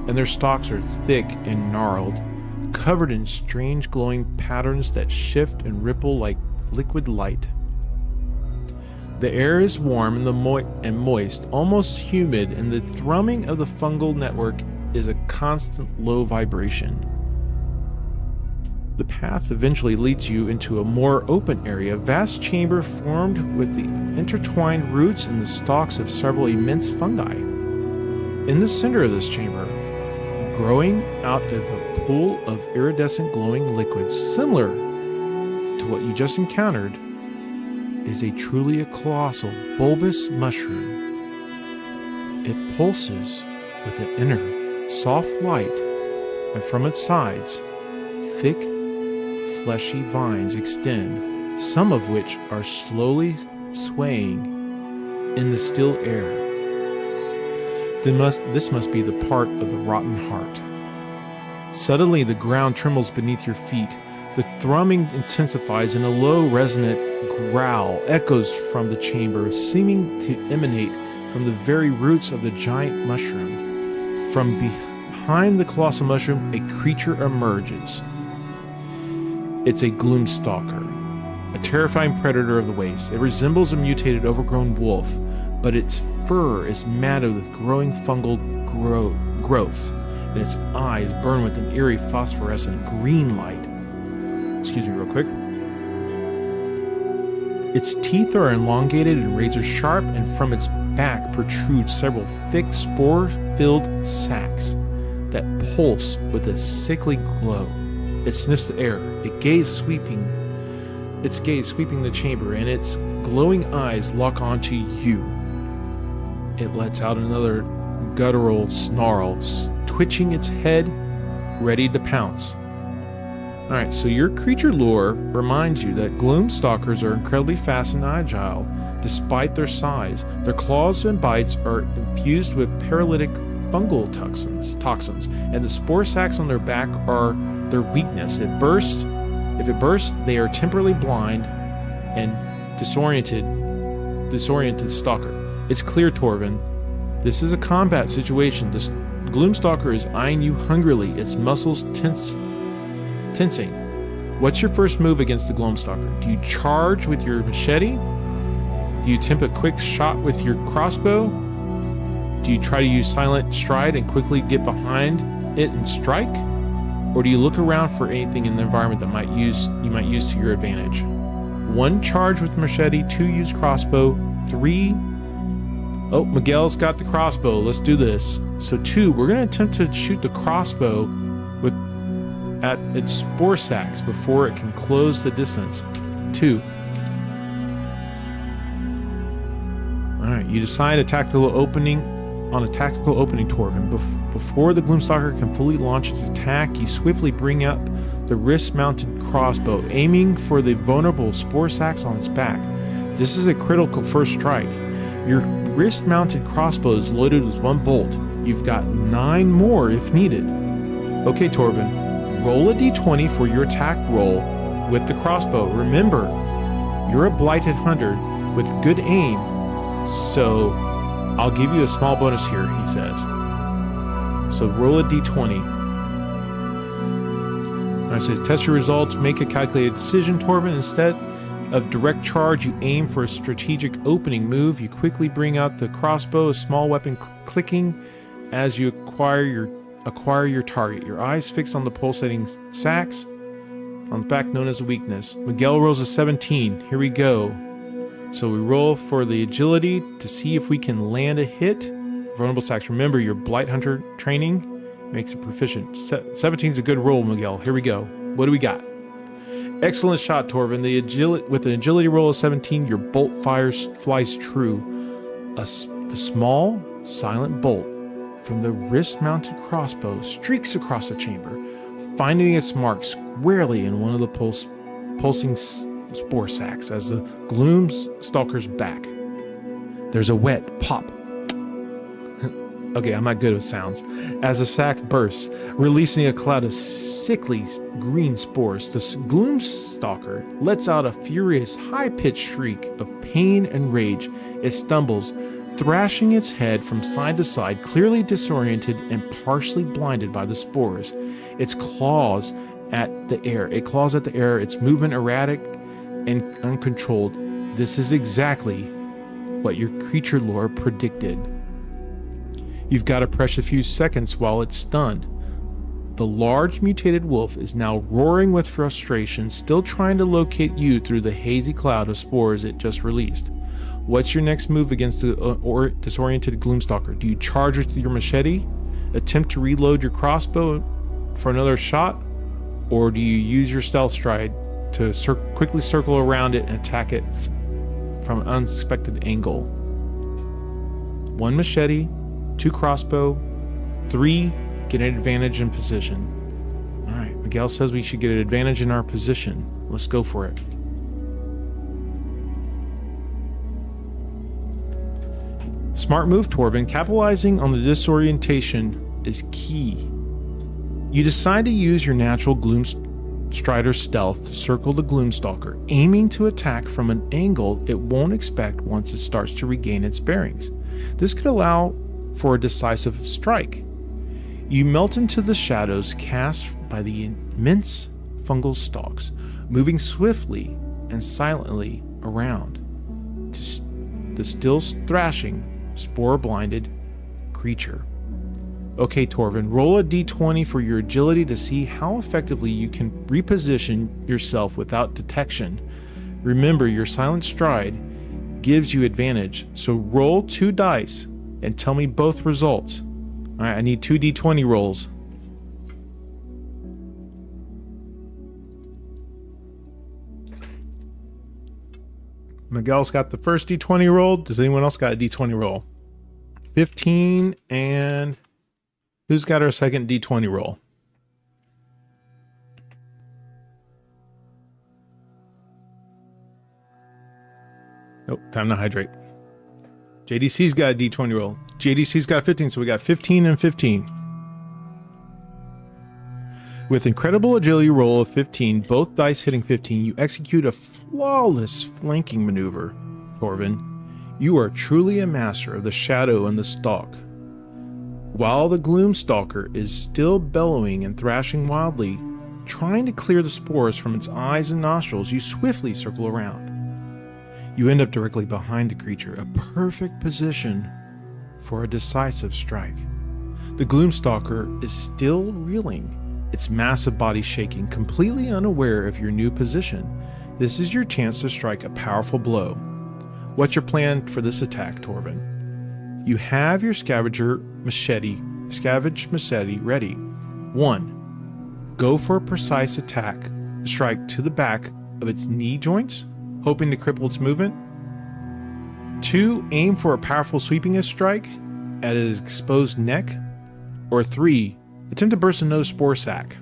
And their stalks are thick and gnarled, covered in strange glowing patterns that shift and ripple like liquid light. The air is warm and moist, almost humid, and the thrumming of the fungal network is a constant low vibration. The path eventually leads you into a more open area, a vast chamber formed with the intertwined roots and the stalks of several immense fungi. In the center of this chamber, growing out of a pool of iridescent glowing liquids similar to what you just encountered, is a truly colossal bulbous mushroom. It pulses with an inner, soft light, and from its sides, thick, fleshy vines extend, some of which are slowly swaying in the still air. This must be the part of the rotten heart. Suddenly, the ground trembles beneath your feet. The thrumming intensifies, and a low, resonant growl echoes from the chamber, seeming to emanate from the very roots of the giant mushroom. From behind the colossal mushroom, a creature emerges. It's a Gloom-Stalker, a terrifying predator of the waste. It resembles a mutated, overgrown wolf, but its fur is matted with growing fungal growths, and its eyes burn with an eerie phosphorescent green light. Excuse me real quick. Its teeth are elongated and razor sharp, and from its back protrude several thick spore-filled sacs that pulse with a sickly glow. It sniffs the air, its gaze sweeping the chamber, and its glowing eyes lock onto you. It lets out another guttural snarl, twitching its head, ready to pounce. Alright, so your creature lore reminds you that Gloom-Stalkers are incredibly fast and agile, despite their size. Their claws and bites are infused with paralytic fungal toxins, and the spore sacs on their back are their weakness. If it bursts, they are temporarily blind and disoriented stalker. It's clear, Torvin. This is a combat situation. This Gloom-Stalker is eyeing you hungrily, its muscles tensing. What's your first move against the Gloom-Stalker? Do you charge with your machete? Do you attempt a quick shot with your crossbow? Do you try to use silent stride and quickly get behind it and strike? Or do you look around for anything in the environment that you might use to your advantage? 1, charge with machete. 2, use crossbow. 3, oh, Miguel's got the crossbow. Let's do this. So 2, we're going to attempt to shoot the crossbow at its spore sacs before it can close the distance. 2. Alright, you decide a tactical opening, Torvin. Before the Gloom-Stalker can fully launch its attack, you swiftly bring up the wrist-mounted crossbow, aiming for the vulnerable spore sacs on its back. This is a critical first strike. Your wrist-mounted crossbow is loaded with 1 bolt. You've got 9 more if needed. Okay, Torvin, roll a d20 for your attack roll with the crossbow. Remember, you're a blighted hunter with good aim, so I'll give you a small bonus here, he says. So roll a d20. I say, test your results, make a calculated decision, Torvin. Instead of direct charge, you aim for a strategic opening move. You quickly bring out the crossbow, a small weapon clicking as you acquire your target. Your eyes fixed on the pulsating sacs on the back, known as a weakness. Miguel rolls a 17. Here we go. So we roll for the agility to see if we can land a hit. Vulnerable sacs. Remember, your Blight Hunter training makes it proficient. 17 is a good roll, Miguel. Here we go. What do we got? Excellent shot, Torvin. With an agility roll of 17, your bolt flies true. The small, silent bolt from the wrist-mounted crossbow streaks across the chamber, finding its mark squarely in one of the pulsing spore sacs as the Gloom-Stalker's back. There's a wet pop. Okay, I'm not good with sounds. As the sac bursts, releasing a cloud of sickly green spores, the Gloom-Stalker lets out a furious, high-pitched shriek of pain and rage. It stumbles, thrashing its head from side to side, clearly disoriented and partially blinded by the spores. It claws at the air, its movement erratic and uncontrolled. This is exactly what your creature lore predicted. You've got to press a few seconds while it's stunned. The large mutated wolf is now roaring with frustration, still trying to locate you through the hazy cloud of spores it just released. What's your next move against the disoriented Gloom-Stalker? Do you charge with your machete, attempt to reload your crossbow for another shot, or do you use your stealth stride to quickly circle around it and attack it from an unexpected angle? 1 machete, 2 crossbow, 3 get an advantage in position. Alright, Miguel says we should get an advantage in our position. Let's go for it. Smart move, Torvin. Capitalizing on the disorientation is key. You decide to use your natural Gloom-Strider stealth to circle the Gloom-Stalker, aiming to attack from an angle it won't expect once it starts to regain its bearings. This could allow for a decisive strike. You melt into the shadows cast by the immense fungal stalks, moving swiftly and silently around the still thrashing, spore-blinded creature. Okay, Torvin, roll a d20 for your agility to see how effectively you can reposition yourself without detection. Remember, your silent stride gives you advantage, so roll 2 dice and tell me both results. All right, I need 2 d20 rolls. Miguel's got the first d20 roll. Does anyone else got a d20 roll? 15, and who's got our second d20 roll? Nope, time to hydrate. JDC's got a d20 roll. JDC's got 15, so we got 15 and 15. With incredible agility roll of 15, both dice hitting 15, you execute a flawless flanking maneuver, Torvin. You are truly a master of the shadow and the stalk. While the Gloom-Stalker is still bellowing and thrashing wildly, trying to clear the spores from its eyes and nostrils, you swiftly circle around. You end up directly behind the creature, a perfect position for a decisive strike. The Gloom-Stalker is still reeling, its massive body shaking, completely unaware of your new position. This is your chance to strike a powerful blow. What's your plan for this attack, Torvin? You have your scavenge machete ready. 1. Go for a precise strike to the back of its knee joints, hoping to cripple its movement. 2. Aim for a powerful sweeping strike at its exposed neck. Or 3. Attempt to burst another spore sac.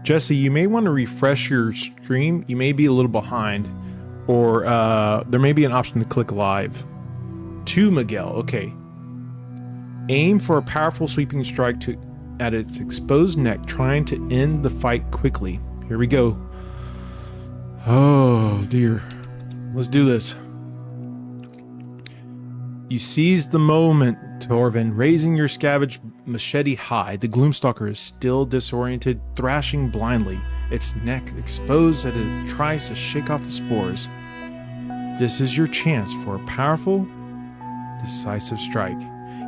Jesse, you may want to refresh your stream. You may be a little behind, or there may be an option to click live. 2, Miguel. Okay. Aim for a powerful sweeping strike at its exposed neck, trying to end the fight quickly. Here we go. Oh dear. Let's do this. You seize the moment, Torvin, raising your scavenge machete high. The Gloom-Stalker is still disoriented, thrashing blindly, its neck exposed as it tries to shake off the spores. This is your chance for a powerful, decisive strike.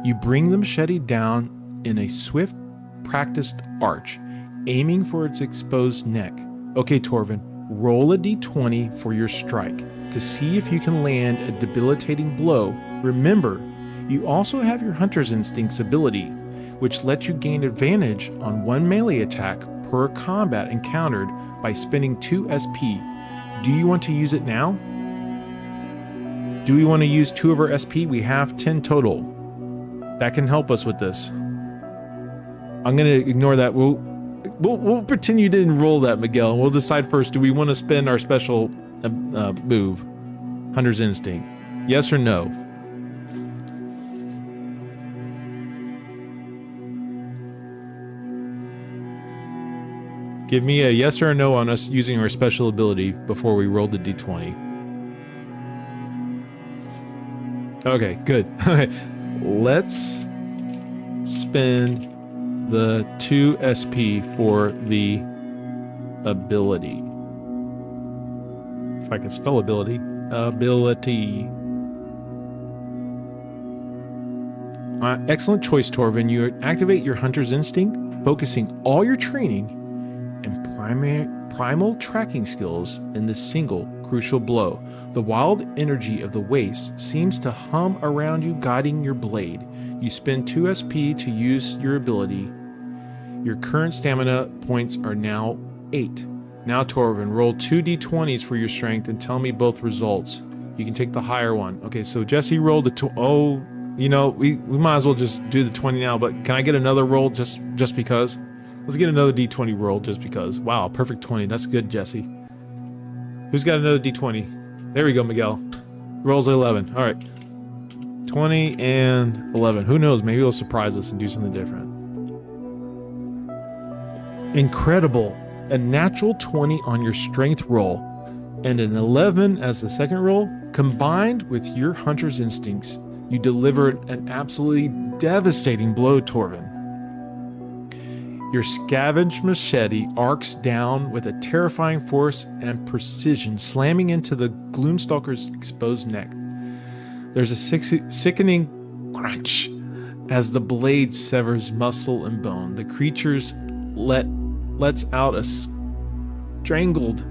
You bring the machete down in a swift, practiced arch, aiming for its exposed neck. Okay, Torvin, roll a d20 for your strike to see if you can land a debilitating blow. Remember, you also have your Hunter's Instincts ability, which lets you gain advantage on 1 melee attack per combat encountered by spending 2 SP. Do you want to use it now? Do we want to use 2 of our SP? We have 10 total. That can help us with this. I'm going to ignore that. We'll pretend you didn't roll that, Miguel. We'll decide first, do we want to spend our special move, Hunter's Instinct? Yes or no? Give me a yes or a no on us using our special ability before we roll the d20. Okay, good. Okay, let's spend the 2 SP for the ability. If I can spell ability. Ability. Excellent choice, Torvin. You activate your Hunter's Instinct, focusing all your training and primal tracking skills in this single crucial blow. The wild energy of the waste seems to hum around you, guiding your blade. You spend 2 SP to use your ability. Your current stamina points are now 8. Now, Torvin, roll 2 d20s for your strength and tell me both results. You can take the higher one. Okay, so Jesse rolled we might as well just do the 20 now, but can I get another roll just because? Let's get another d20 roll just because. Wow, perfect 20. That's good, Jesse. Who's got another d20? There we go, Miguel. Rolls 11. All right. 20 and 11. Who knows? Maybe it'll surprise us and do something different. Incredible. A natural 20 on your strength roll and an 11 as the second roll. Combined with your Hunter's Instincts, you delivered an absolutely devastating blow, Torvin. Your scavenge machete arcs down with a terrifying force and precision, slamming into the Gloom-Stalker's exposed neck. There's a sickening crunch as the blade severs muscle and bone. The creature lets out a strangled,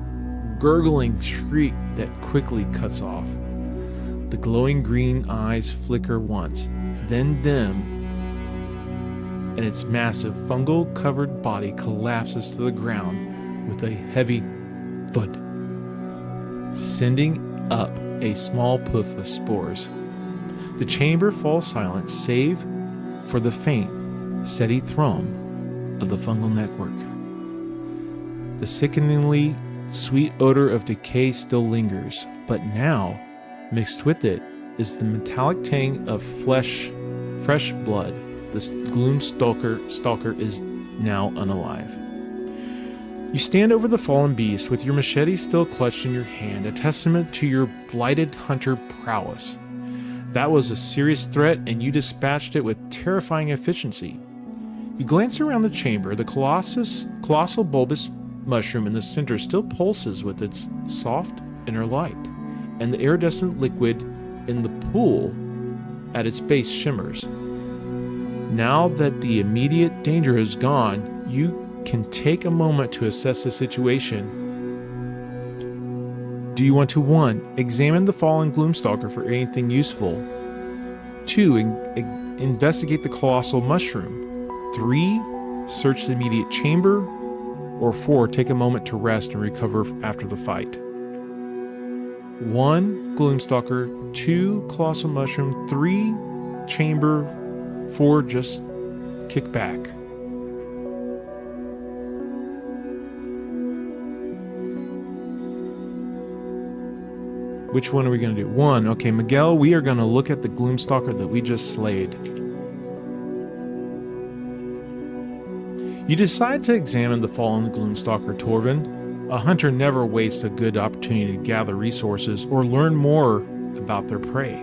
gurgling shriek that quickly cuts off. The glowing green eyes flicker once, then dim, and its massive fungal-covered body collapses to the ground with a heavy thud, sending up a small poof of spores. The chamber falls silent, save for the faint, steady thrum of the fungal network. The sickeningly sweet odor of decay still lingers, but now, mixed with it, is the metallic tang of fresh blood. The Gloom-Stalker is now unalive. You stand over the fallen beast with your machete still clutched in your hand, a testament to your blighted hunter prowess. That was a serious threat, and you dispatched it with terrifying efficiency. You glance around the chamber. The colossal bulbous mushroom in the center still pulses with its soft inner light, and the iridescent liquid in the pool at its base shimmers. Now that the immediate danger is gone, you can take a moment to assess the situation. Do you want to 1. Examine the fallen Gloom-Stalker for anything useful? 2. Investigate the colossal mushroom? 3. Search the immediate chamber? Or 4. Take a moment to rest and recover after the fight? 1. Gloom-Stalker, 2. Colossal mushroom, 3. Chamber, 4. Just kick back. Which one are we going to do? 1. Okay, Miguel, we are going to look at the Gloom-Stalker that we just slayed. You decide to examine the fallen Gloom-Stalker, Torvin. A hunter never wastes a good opportunity to gather resources or learn more about their prey.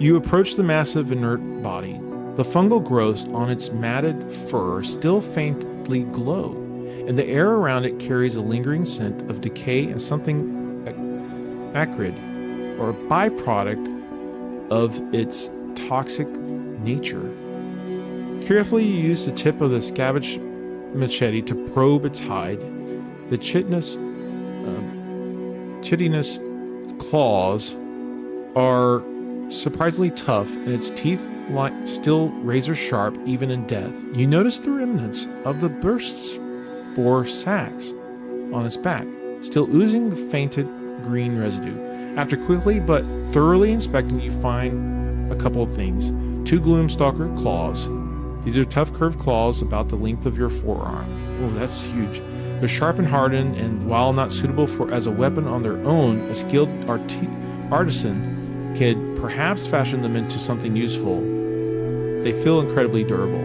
You approach the massive inert body. The fungal growths on its matted fur still faintly glow, and the air around it carries a lingering scent of decay and something acrid, or a byproduct of its toxic nature. Carefully, you use the tip of the scavenged machete to probe its hide. The chitinous claws are surprisingly tough, and its teeth still razor sharp even in death. You notice the remnants of the burst spore sacs on its back, still oozing the fainted green residue. After quickly but thoroughly inspecting, you find a couple of things. 2 Gloom-Stalker claws. These are tough curved claws about the length of your forearm. Oh, that's huge. They're sharp and hardened, and while not suitable as a weapon on their own, a skilled artisan could perhaps fashion them into something useful. They feel incredibly durable.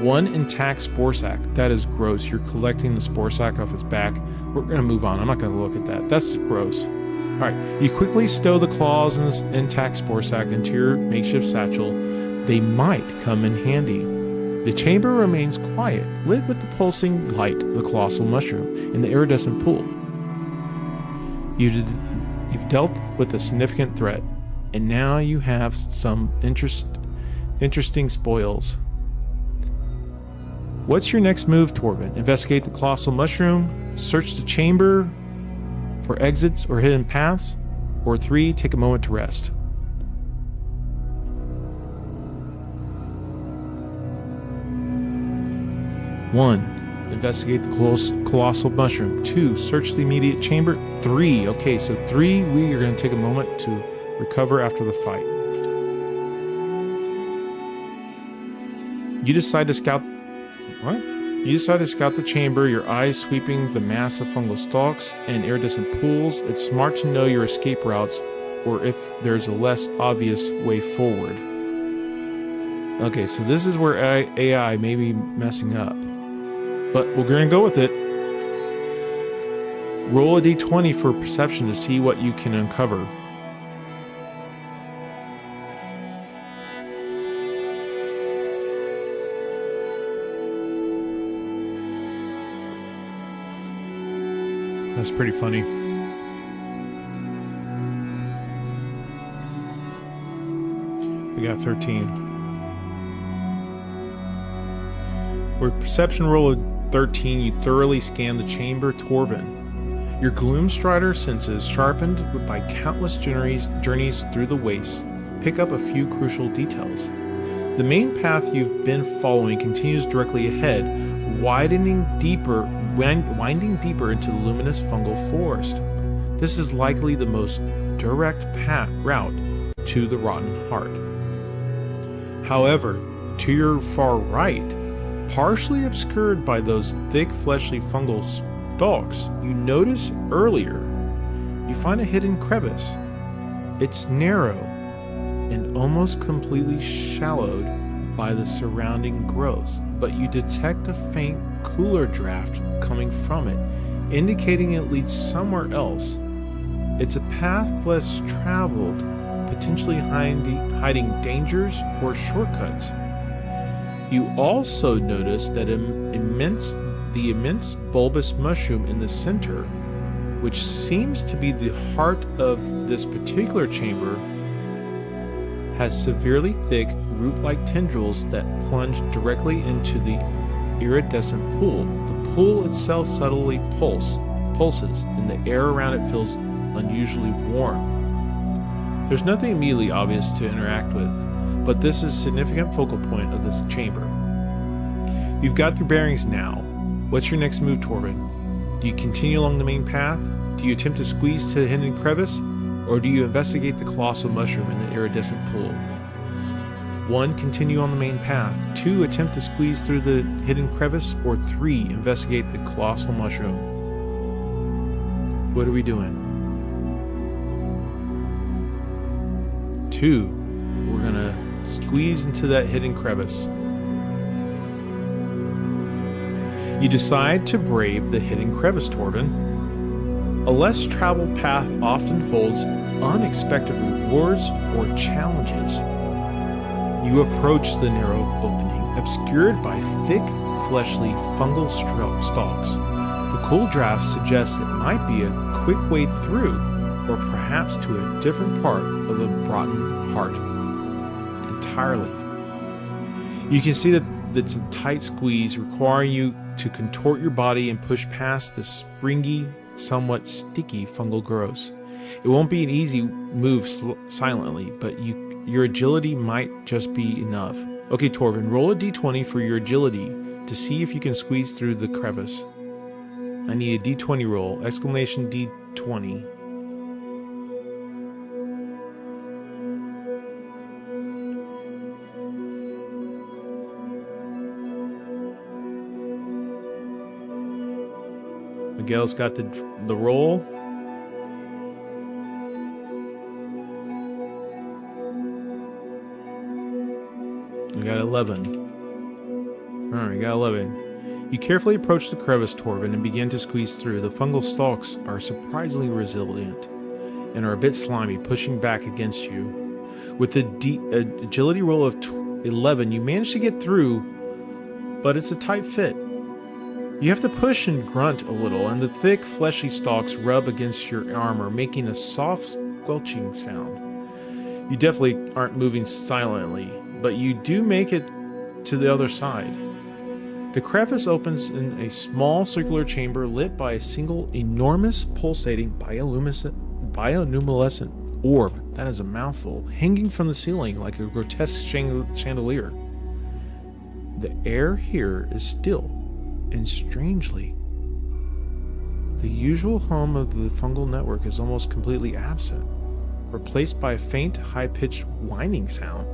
1 intact spore sac. That is gross. You're collecting the spore sac off its back. We're going to move on. I'm not going to look at that. That's gross. Alright, you quickly stow the claws and the intact spore sac into your makeshift satchel. They might come in handy. The chamber remains quiet, lit with the pulsing light of the colossal mushroom in the iridescent pool. You've dealt with a significant threat, and now you have some interesting spoils. What's your next move, Torvin? Investigate the colossal mushroom, search the chamber for exits or hidden paths, or 3, take a moment to rest. One, investigate the colossal mushroom. 2, search the immediate chamber. 3, okay, so 3, we are going to take a moment to recover after the fight. You decide to scout... What? You decide to scout the chamber, your eyes sweeping the mass of fungal stalks and iridescent pools. It's smart to know your escape routes, or if there's a less obvious way forward. Okay, so this is where AI may be messing up. But we're going to go with it. Roll a d20 for perception to see what you can uncover. That's pretty funny. We got 13. With perception roll of 13, you thoroughly scan the chamber, Torvin. Your Gloom-Strider senses, sharpened by countless journeys through the wastes, pick up a few crucial details. The main path you've been following continues directly ahead, winding deeper into the luminous fungal forest. This is likely the most direct route to the Rotten Heart. However, to your far right, partially obscured by those thick fleshy fungal stalks you noticed earlier, you find a hidden crevice. It's narrow and almost completely shallowed by the surrounding growth, but you detect a faint cooler draft coming from it, indicating it leads somewhere else. It's a path less traveled, potentially hiding dangers or shortcuts. You also notice that the immense bulbous mushroom in the center, which seems to be the heart of this particular chamber, has severely thick root-like tendrils that plunge directly into the iridescent pool. The pool itself subtly pulses, and the air around it feels unusually warm. There's nothing immediately obvious to interact with, but this is a significant focal point of this chamber. You've got your bearings now. What's your next move, Torvin? Do you continue along the main path? Do you attempt to squeeze to the hidden crevice? Or do you investigate the colossal mushroom in the iridescent pool? 1. Continue on the main path. 2. Attempt to squeeze through the hidden crevice. Or 3. Investigate the colossal mushroom. What are we doing? 2. We're gonna squeeze into that hidden crevice. You decide to brave the hidden crevice, Torvin. A less traveled path often holds unexpected rewards or challenges. You approach the narrow opening, obscured by thick, fleshly fungal stalks. The cool draft suggests it might be a quick way through, or perhaps to a different part of the Rotten Heart entirely. You can see that it's a tight squeeze, requiring you to contort your body and push past the springy, somewhat sticky fungal growths. It won't be an easy move silently, but your agility might just be enough. Okay, Torvin, roll a d20 for your agility to see if you can squeeze through the crevice. I need a d20 roll! Exclamation d20. Miguel's got the roll. We got 11. Alright, we got 11. You carefully approach the crevice, Torvin, and begin to squeeze through. The fungal stalks are surprisingly resilient and are a bit slimy, pushing back against you. With the agility roll of 11, you manage to get through, but it's a tight fit. You have to push and grunt a little, and the thick, fleshy stalks rub against your armor, making a soft, squelching sound. You definitely aren't moving silently, but you do make it to the other side. The crevice opens in a small circular chamber lit by a single enormous pulsating bioluminescent orb, that is a mouthful, hanging from the ceiling like a grotesque chandelier. The air here is still, and strangely, the usual hum of the fungal network is almost completely absent, replaced by a faint, high-pitched whining sound.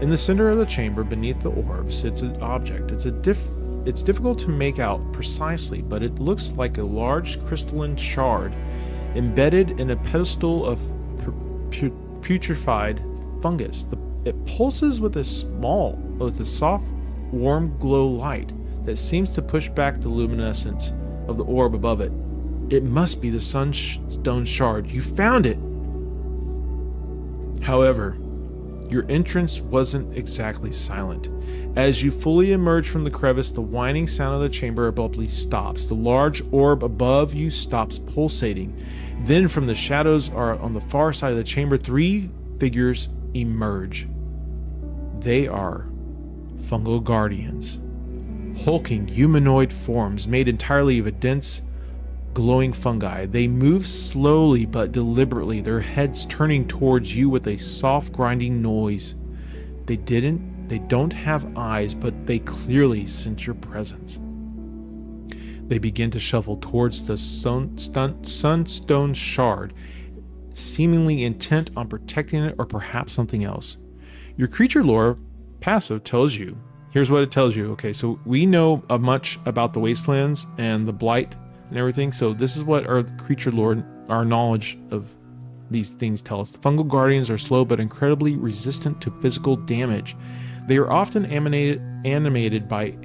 In the center of the chamber, beneath the orb, sits an object. It's difficult to make out precisely, but it looks like a large crystalline shard embedded in a pedestal of putrefied fungus. It pulses with a soft, warm glow light that seems to push back the luminescence of the orb above it. It must be the Sunstone shard. You found it! However, your entrance wasn't exactly silent. As you fully emerge from the crevice, the whining sound of the chamber abruptly stops. The large orb above you stops pulsating. Then from the shadows on the far side of the chamber, 3 figures emerge. They are Fungal Guardians, hulking humanoid forms made entirely of a dense, glowing fungi. They move slowly but deliberately, their heads turning towards you with a soft grinding noise. They don't have eyes, but they clearly sense your presence. They begin to shuffle towards the Sunstone shard, seemingly intent on protecting it or perhaps something else. Your creature lore passive tells you, here's what it tells you. Okay, so we know much about the wastelands and the blight and everything, so this is what our creature lore, our knowledge of these things tell us. The Fungal Guardians are slow but incredibly resistant to physical damage. They are often animated by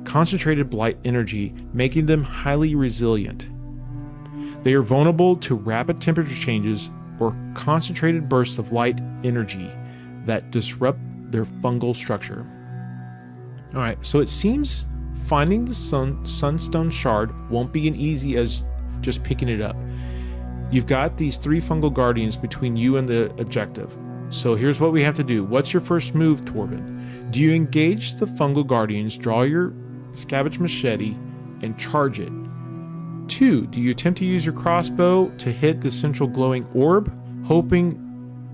concentrated blight energy, making them highly resilient. They are vulnerable to rapid temperature changes or concentrated bursts of light energy that disrupt their fungal structure. Alright, so it seems finding the Sunstone shard won't be as easy as just picking it up. You've got these 3 Fungal Guardians between you and the objective. So here's what we have to do. What's your first move, Torvin? Do you engage the Fungal Guardians, draw your scavenge machete, and charge it? 2, do you attempt to use your crossbow to hit the central glowing orb, hoping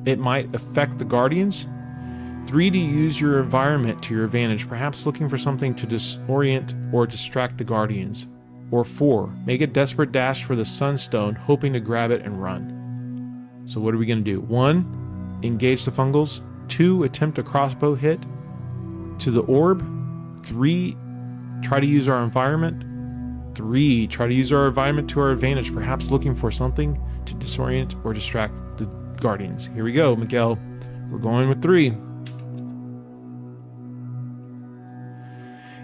it might affect the Guardians? 3, do you use your environment to your advantage, perhaps looking for something to disorient or distract the Guardians? Or 4, make a desperate dash for the Sunstone, hoping to grab it and run. So what are we going to do? 1, engage the Fungals. 2, attempt a crossbow hit to the orb. 3, try to use our environment. 3, try to use our environment to our advantage, perhaps looking for something to disorient or distract the Guardians. Here we go, Miguel. We're going with 3.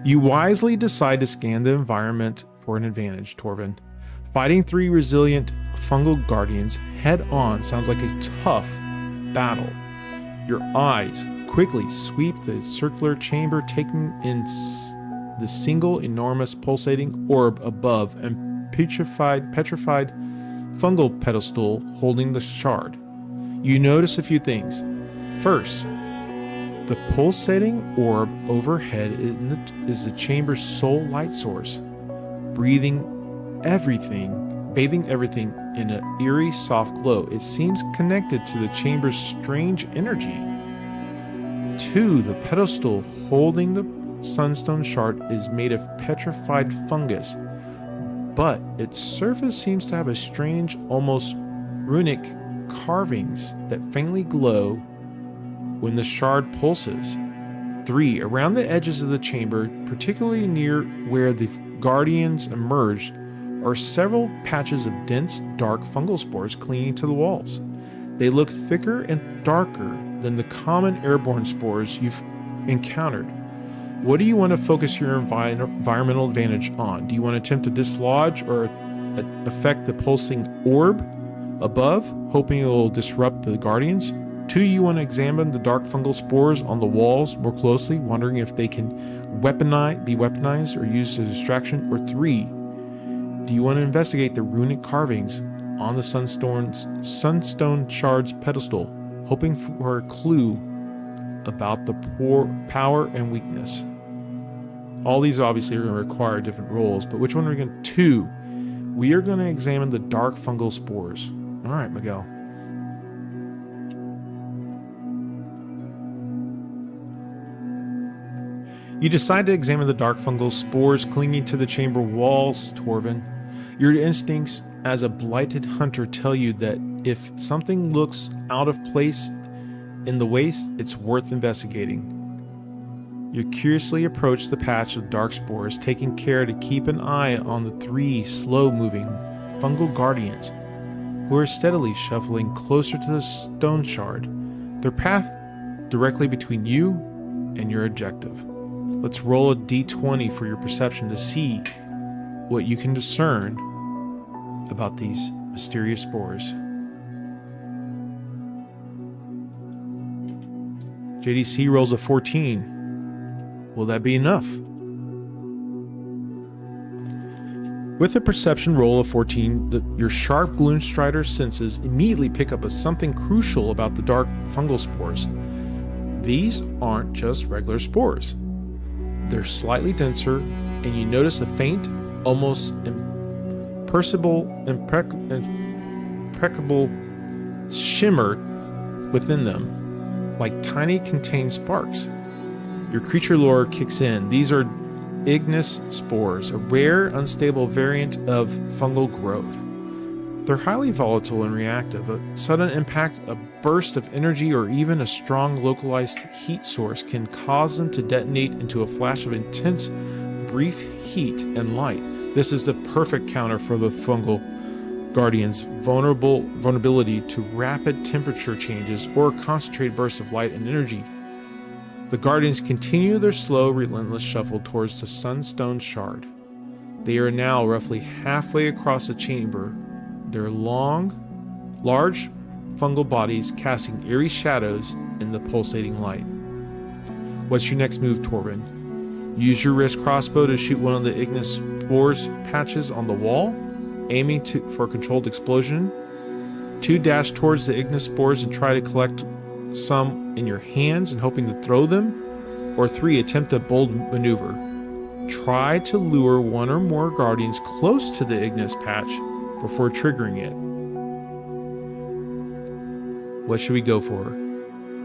You wisely decide to scan the environment for an advantage, Torvin. Fighting 3 resilient Fungal Guardians head on sounds like a tough battle. Your eyes quickly sweep the circular chamber, taking in the single enormous pulsating orb above and petrified fungal pedestal holding the shard. You notice a few things. First, the pulsating orb overhead is the chamber's sole light source, bathing everything in an eerie soft glow. It seems connected to the chamber's strange energy. 2, the pedestal holding the Sunstone shard is made of petrified fungus, but its surface seems to have a strange, almost runic carvings that faintly glow when the shard pulses. 3, around the edges of the chamber, particularly near where the Guardians emerged, are several patches of dense, dark fungal spores clinging to the walls. They look thicker and darker than the common airborne spores you've encountered. What do you want to focus your environmental advantage on? Do you want to attempt to dislodge or affect the pulsing orb above, hoping it will disrupt the Guardians? 2, you want to examine the dark fungal spores on the walls more closely, wondering if they can be weaponized or used as a distraction? Or 3, do you want to investigate the runic carvings on the Sunstone shard's pedestal, hoping for a clue about the power and weakness? All these obviously are going to require different roles, but which one are we going to? 2, we are going to examine the dark fungal spores. All right, Miguel. You decide to examine the dark fungal spores clinging to the chamber walls, Torvin. Your instincts as a blighted hunter tell you that if something looks out of place in the waste, it's worth investigating. You curiously approach the patch of dark spores, taking care to keep an eye on the 3 slow-moving Fungal Guardians, who are steadily shuffling closer to the stone shard, their path directly between you and your objective. Let's roll a d20 for your perception to see what you can discern about these mysterious spores. JDC rolls a 14. Will that be enough? With a perception roll of 14, your sharp Gloom-Strider senses immediately pick up something crucial about the dark fungal spores. These aren't just regular spores. They're slightly denser, and you notice a faint, almost imperceptible shimmer within them, like tiny contained sparks. Your creature lore kicks in. These are ignis spores, a rare, unstable variant of fungal growth. They're highly volatile and reactive. A sudden impact, a burst of energy, or even a strong localized heat source can cause them to detonate into a flash of intense, brief heat and light. This is the perfect counter for the Fungal Guardians' vulnerability to rapid temperature changes or concentrated bursts of light and energy. The Guardians continue their slow, relentless shuffle towards the Sunstone shard. They are now roughly halfway across the chamber, their large fungal bodies casting eerie shadows in the pulsating light. What's your next move, Torvin? Use your wrist crossbow to shoot one of the ignis spores patches on the wall, aiming for a controlled explosion. 2, dash towards the ignis spores and try to collect some in your hands and hoping to throw them. Or 3, attempt a bold maneuver. Try to lure one or more guardians close to the ignis patch before triggering it. What should we go for?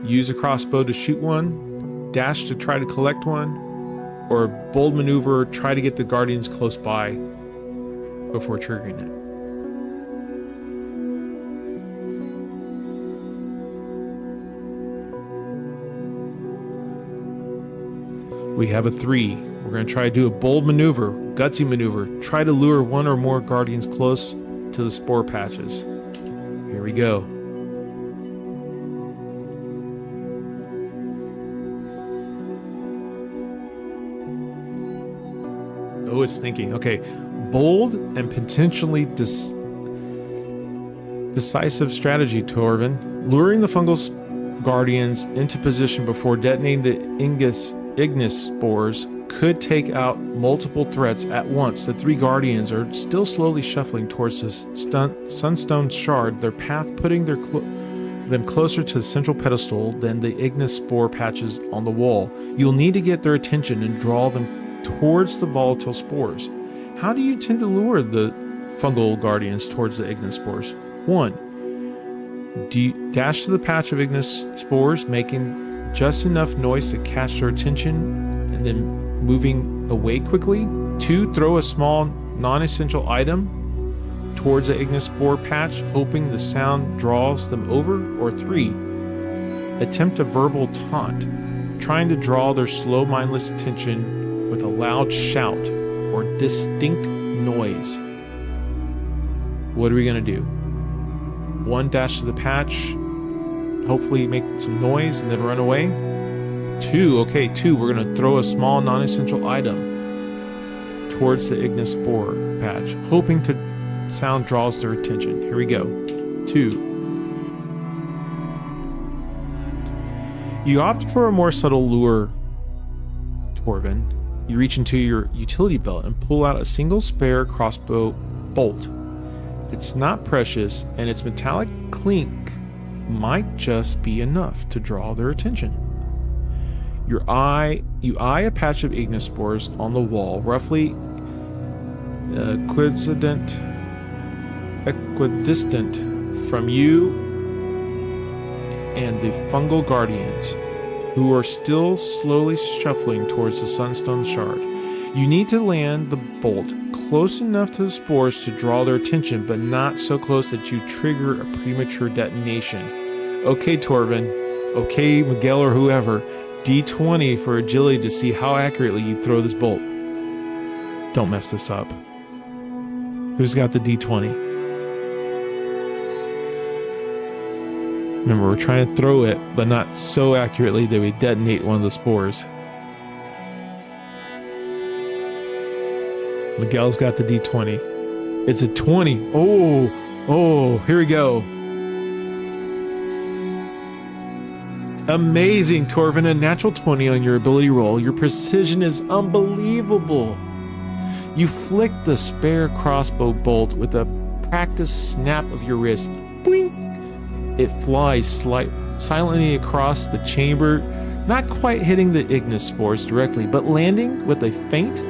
Use a crossbow to shoot one, dash to try to collect one, or a bold maneuver, try to get the guardians close by before triggering it. We have a 3. We're going to try to do a bold maneuver, gutsy maneuver. Try to lure one or more guardians close to the spore patches. Here we go. Oh, it's thinking. Okay, bold and potentially decisive strategy, Torvin. Luring the fungal guardians into position before detonating the ignis spores could take out multiple threats at once. The 3 guardians are still slowly shuffling towards the Sunstone shard, their path putting them closer to the central pedestal than the ignis spore patches on the wall. You'll need to get their attention and draw them towards the volatile spores. How do you intend to lure the fungal guardians towards the ignis spores? 1. Dash to the patch of ignis spores, making just enough noise to catch their attention and then moving away quickly. 2. Throw a small non-essential item towards the ignis spore patch, hoping the sound draws them over. Or 3. Attempt a verbal taunt, trying to draw their slow, mindless attention with a loud shout or distinct noise. What are we going to do? 1, dash to the patch, hopefully make some noise and then run away. 2, okay, 2, we're going to throw a small non-essential item towards the ignis spore patch, hoping to sound draws their attention. Here we go. 2. You opt for a more subtle lure, Torvin. You reach into your utility belt and pull out a single spare crossbow bolt. It's not precious, and its metallic clink might just be enough to draw their attention. You eye a patch of ignis spores on the wall, roughly equidistant from you and the fungal guardians, who are still slowly shuffling towards the Sunstone shard. You need to land the bolt close enough to the spores to draw their attention, but not so close that you trigger a premature detonation. Okay, Torvin. Okay, Miguel or whoever. D20 for agility to see how accurately you throw this bolt. Don't mess this up. Who's got the D20? Remember, we're trying to throw it, but not so accurately that we detonate one of the spores. Miguel's got the D20. It's a 20. Oh, here we go. Amazing, Torvin. A natural 20 on your ability roll. Your precision is unbelievable. You flick the spare crossbow bolt with a practiced snap of your wrist. Boing! It flies silently across the chamber, not quite hitting the Ignis spores directly, but landing with a faint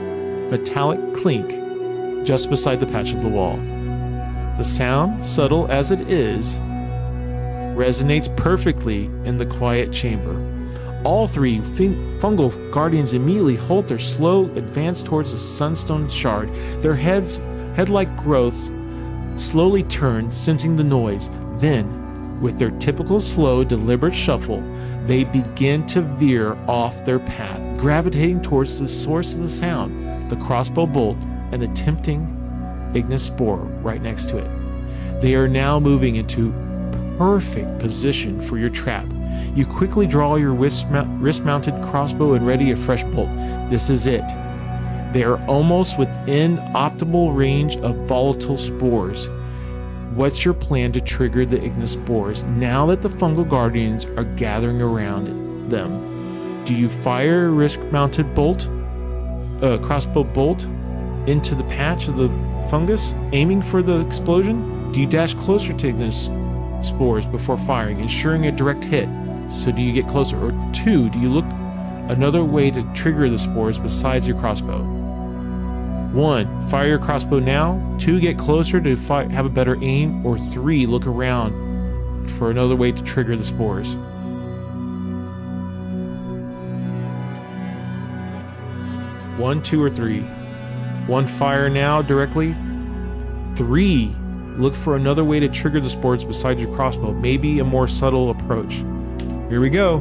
metallic clink just beside the patch of the wall. The sound, subtle as it is, resonates perfectly in the quiet chamber. All three Fungal Guardians immediately halt their slow advance towards the Sunstone shard. Their head-like growths slowly turn, sensing the noise. Then, with their typical slow, deliberate shuffle, they begin to veer off their path, gravitating towards the source of the sound, the crossbow bolt, and the tempting Ignis spore right next to it. They are now moving into perfect position for your trap. You quickly draw your wrist-mounted crossbow and ready a fresh bolt. This is it. They are almost within optimal range of volatile spores. What's your plan to trigger the Ignis spores now that the Fungal Guardians are gathering around them? Do you fire a wrist-mounted crossbow bolt into the patch of the fungus, aiming for the explosion? Do you dash closer to Ignis spores before firing, ensuring a direct hit? So do you get closer? Or 2, do you look another way to trigger the spores besides your crossbow? 1, fire your crossbow now. 2, get closer to have a better aim. Or 3, look around for another way to trigger the spores. One, 2, or 3. 1, fire now directly. 3, look for another way to trigger the spores besides your crossbow. Maybe a more subtle approach. Here we go.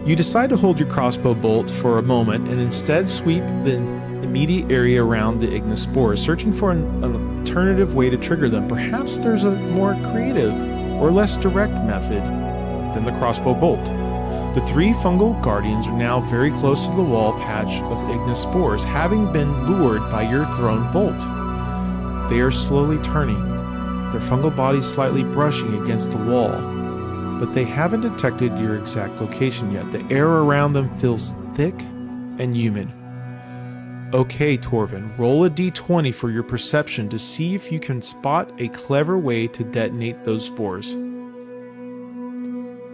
You decide to hold your crossbow bolt for a moment and instead sweep the immediate area around the Ignis spores, searching for an alternative way to trigger them. Perhaps there's a more creative or less direct method than the crossbow bolt. The 3 Fungal Guardians are now very close to the wall patch of Ignis spores, having been lured by your thrown bolt. They are slowly turning, their fungal bodies slightly brushing against the wall, but they haven't detected your exact location yet. The air around them feels thick and humid. Okay, Torvin, roll a d20 for your perception to see if you can spot a clever way to detonate those spores.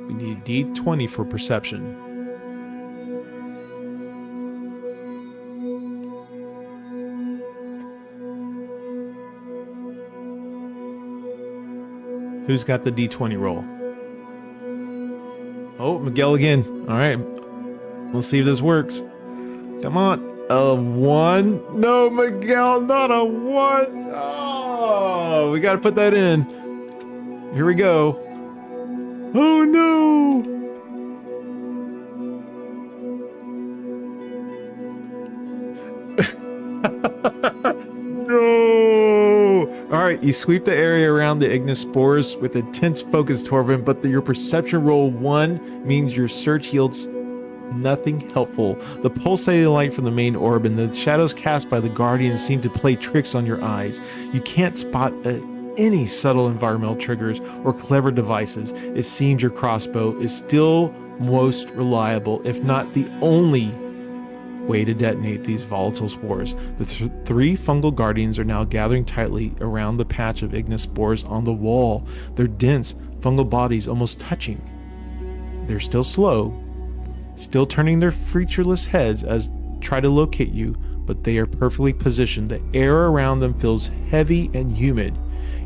We need a d20 for perception. Who's got the d20 roll? Oh, Miguel again. All right. Let's see if this works. Come on. A 1. No, Miguel, not a 1. Oh, we got to put that in. Here we go. Oh, no. No. All right, you sweep the area around the Ignis spores with intense focus, Torvin, but your perception roll 1 means your search yields nothing helpful. The pulsating light from the main orb and the shadows cast by the Guardians seem to play tricks on your eyes. You can't spot any subtle environmental triggers or clever devices. It seems your crossbow is still most reliable, if not the only way to detonate these volatile spores. The 3 Fungal Guardians are now gathering tightly around the patch of Ignis spores on the wall, their dense fungal bodies almost touching. They're still slow, still turning their featureless heads as try to locate you, but they are perfectly positioned. The air around them feels heavy and humid.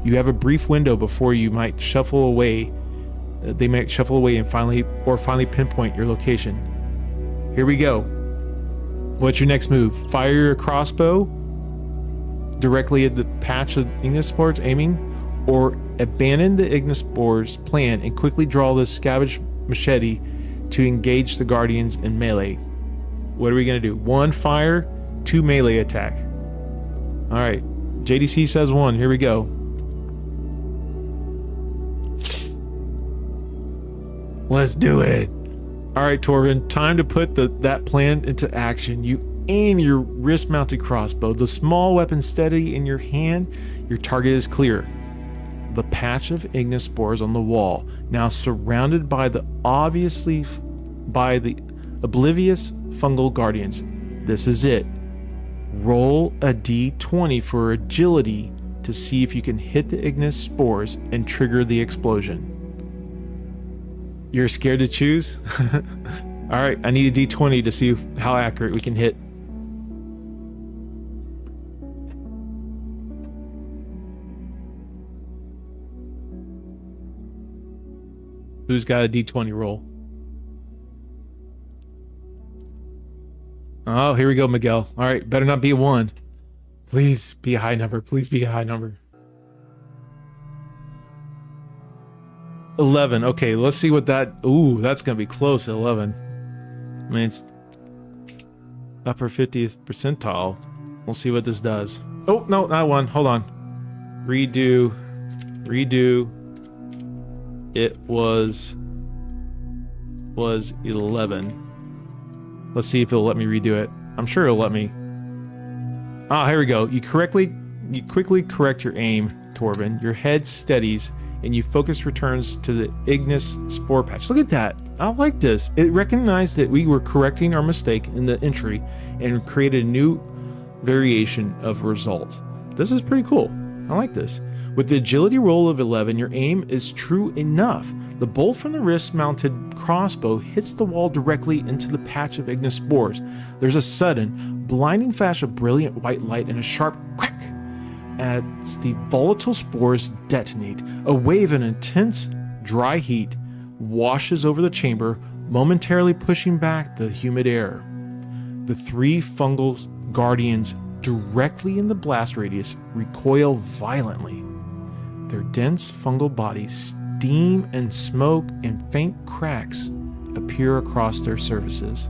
You have a brief window before you might shuffle away. They might shuffle away and finally pinpoint your location. Here we go. What's your next move? Fire your crossbow directly at the patch of Ignis spores, aiming, or abandon the Ignis spores plan and quickly draw the scavenge machete to engage the Guardians in melee. What are we going to do? 1 fire, 2 melee attack. All right. JDC says 1. Here we go. Let's do it. All right, Torvin, time to put that plan into action. You aim your wrist-mounted crossbow, the small weapon steady in your hand. Your target is clear. The patch of Ignis spores on the wall, now surrounded by the Oblivious Fungal Guardians. This is it. Roll a d20 for agility to see if you can hit the ignis spores and trigger the explosion. You're scared to choose? Alright, I need a d20 to see how accurate we can hit. Who's got a d20 roll? Oh, here we go, Miguel. All right, better not be a 1. Please be a high number. Please be a high number. 11. Okay, let's see what that... Ooh, that's going to be close at 11. I mean, it's upper 50th percentile. We'll see what this does. Oh, no, not 1. Hold on. Redo. It was 11. Let's see if it'll let me redo it. I'm sure it'll let me. Ah, here we go. You quickly correct your aim, Torvin. Your head steadies and you focus returns to the ignis spore patch. Look at that. I like this. It recognized that we were correcting our mistake in the entry and created a new variation of result. This is pretty cool. I like this. With the agility roll of 11, your aim is true enough. The bolt from the wrist-mounted crossbow hits the wall directly into the patch of ignis spores. There's a sudden, blinding flash of brilliant white light and a sharp crack as the volatile spores detonate. A wave of intense, dry heat washes over the chamber, momentarily pushing back the humid air. The 3 fungal guardians directly in the blast radius recoil violently. Their dense fungal bodies steam and smoke and faint cracks appear across their surfaces.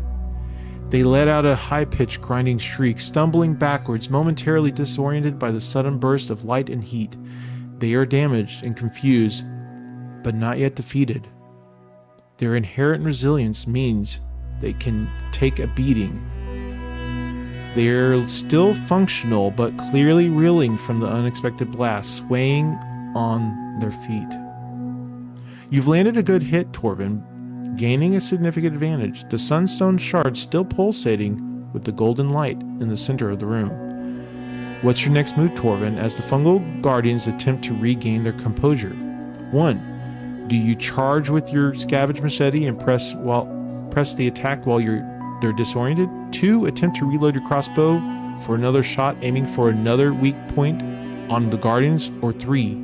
They let out a high-pitched grinding shriek, stumbling backwards, momentarily disoriented by the sudden burst of light and heat. They are damaged and confused, but not yet defeated. Their inherent resilience means they can take a beating. They're still functional, but clearly reeling from the unexpected blast, swaying on their feet. You've landed a good hit, Torvin, gaining a significant advantage. The Sunstone shard still pulsating with the golden light in the center of the room. What's your next move, Torvin, as the Fungal Guardians attempt to regain their composure? 1. Do you charge with your scavenge machete and press the attack while they're disoriented? 2. Attempt to reload your crossbow for another shot, aiming for another weak point on the Guardians? Or 3.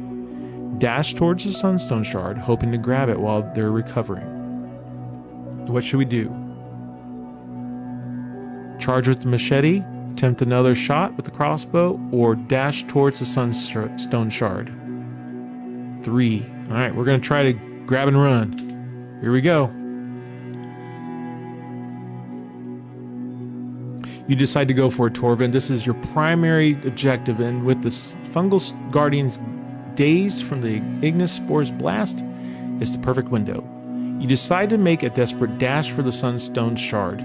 Dash towards the Sunstone shard, hoping to grab it while they're recovering. What should we do? Charge with the machete, attempt another shot with the crossbow, or dash towards the Sunstone shard? 3. Alright, we're going to try to grab and run. Here we go. You decide to go for it, Torvin. This is your primary objective, and with the Fungal Guardians dazed from the ignis spores blast, it's the perfect window. You decide to make a desperate dash for the Sunstone shard.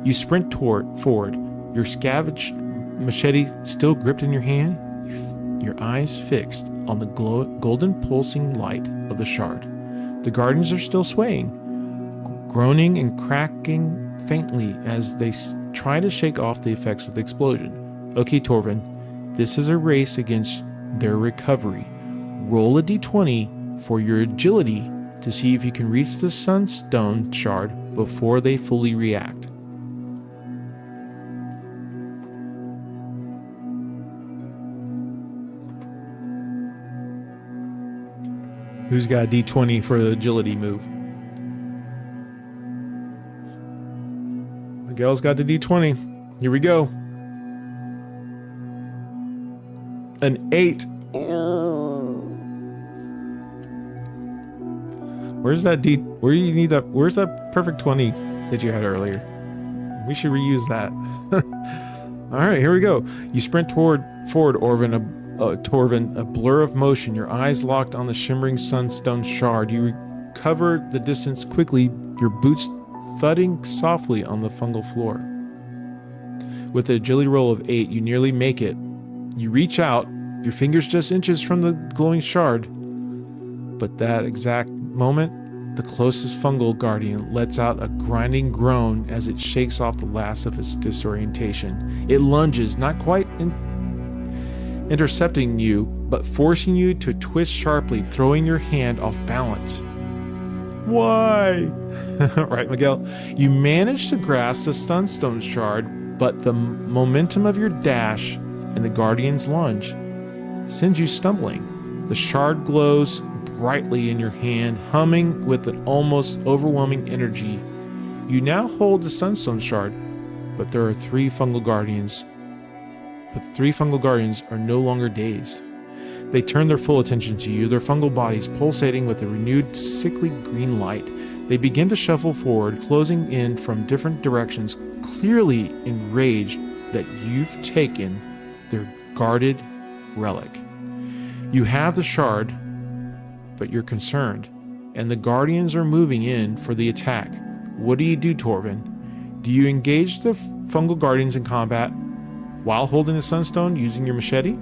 You sprint forward, your scavenge machete still gripped in your hand, your eyes fixed on the golden pulsing light of the shard. The Guardians are still swaying, groaning and cracking faintly as they try to shake off the effects of the explosion. Okay, Torvin, this is a race against their recovery. Roll a d20 for your agility to see if you can reach the Sunstone shard before they fully react. Who's got a d20 for the agility move? Miguel's got the d20. Here we go. An 8. Where's that where's that perfect 20 that you had earlier? We should reuse that. All right, here we go. You sprint forward, Torvin, a blur of motion, your eyes locked on the shimmering Sunstone shard. You recover the distance quickly, your boots thudding softly on the fungal floor. With an agility roll of 8, you nearly make it. You reach out, your fingers just inches from the glowing shard, but that exact moment, the closest fungal guardian lets out a grinding groan as it shakes off the last of its disorientation. It lunges, not quite intercepting you, but forcing you to twist sharply, throwing your hand off balance. Why? Right, Miguel? You manage to grasp the Sunstone shard, but the momentum of your dash and the Guardian's lunge sends you stumbling. The shard glows brightly in your hand, humming with an almost overwhelming energy. You now hold the Sunstone shard, but there are three Fungal Guardians. But the three Fungal Guardians are no longer dazed. They turn their full attention to you, their fungal bodies pulsating with a renewed sickly green light. They begin to shuffle forward, closing in from different directions, clearly enraged that you've taken their guarded relic. You have the shard, but you're concerned, and the Guardians are moving in for the attack. What do you do, Torvin? Do you engage the Fungal Guardians in combat while holding the Sunstone using your machete?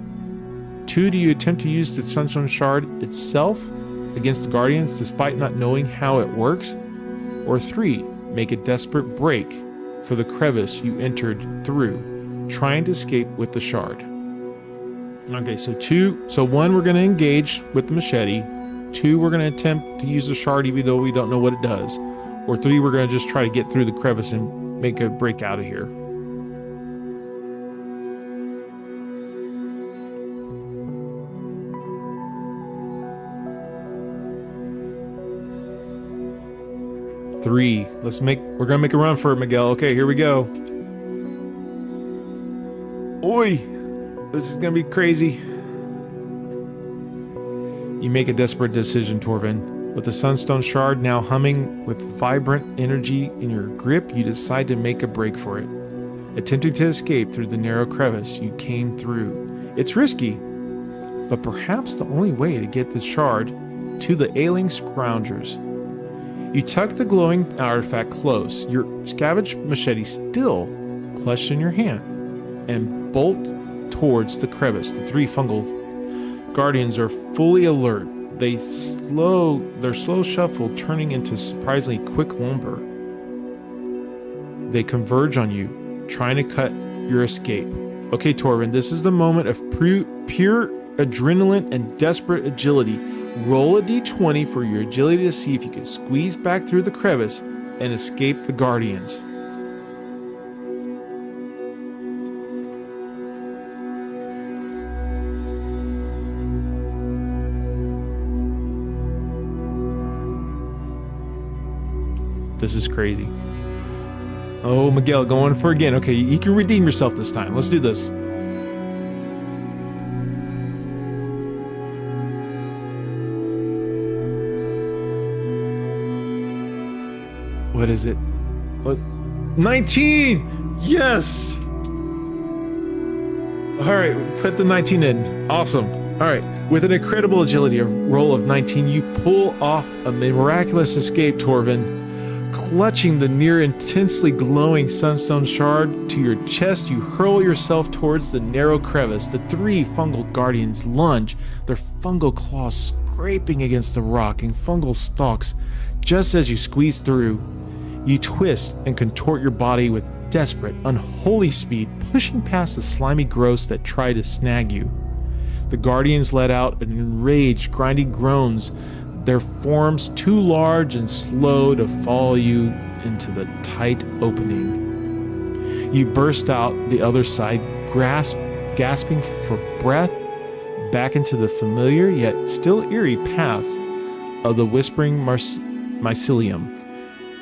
2, do you attempt to use the Sunstone shard itself against the Guardians despite not knowing how it works? Or 3, make a desperate break for the crevice you entered through, trying to escape with the shard. Okay, so 1, we're going to engage with the machete. 2, we're going to attempt to use the shard even though we don't know what it does. Or 3, we're going to just try to get through the crevice and make a break out of here. We're gonna make a run for it, Miguel. Okay, here we go. Oi! This is gonna be crazy. You make a desperate decision, Torvin. With the Sunstone shard now humming with vibrant energy in your grip, you decide to make a break for it. Attempting to escape through the narrow crevice you came through. It's risky, but perhaps the only way to get the shard to the ailing scroungers. You tuck the glowing artifact close, your scavenged machete still clutched in your hand, and bolt towards the crevice. The three Fungal Guardians are fully alert. Their slow shuffle turning into surprisingly quick lumber. They converge on you, trying to cut your escape. Okay, Torvin, this is the moment of pure adrenaline and desperate agility. Roll a d20 for your agility to see if you can squeeze back through the crevice and escape the Guardians. This is crazy. Oh, Miguel, going for again. Okay, you can redeem yourself this time. Let's do this. What is it? 19! Yes! Alright, put the 19 in. Awesome. Alright, with an incredible agility, a roll of 19, you pull off a miraculous escape, Torvin. Clutching the near intensely glowing Sunstone shard to your chest, you hurl yourself towards the narrow crevice. The three Fungal Guardians lunge, their fungal claws scraping against the rock and fungal stalks. Just as you squeeze through, you twist and contort your body with desperate, unholy speed, pushing past the slimy growths that try to snag you. The Guardians let out an enraged, grinding groans, their forms too large and slow to follow you into the tight opening. You burst out the other side, gasping for breath, back into the familiar yet still eerie paths of the whispering Mycelium.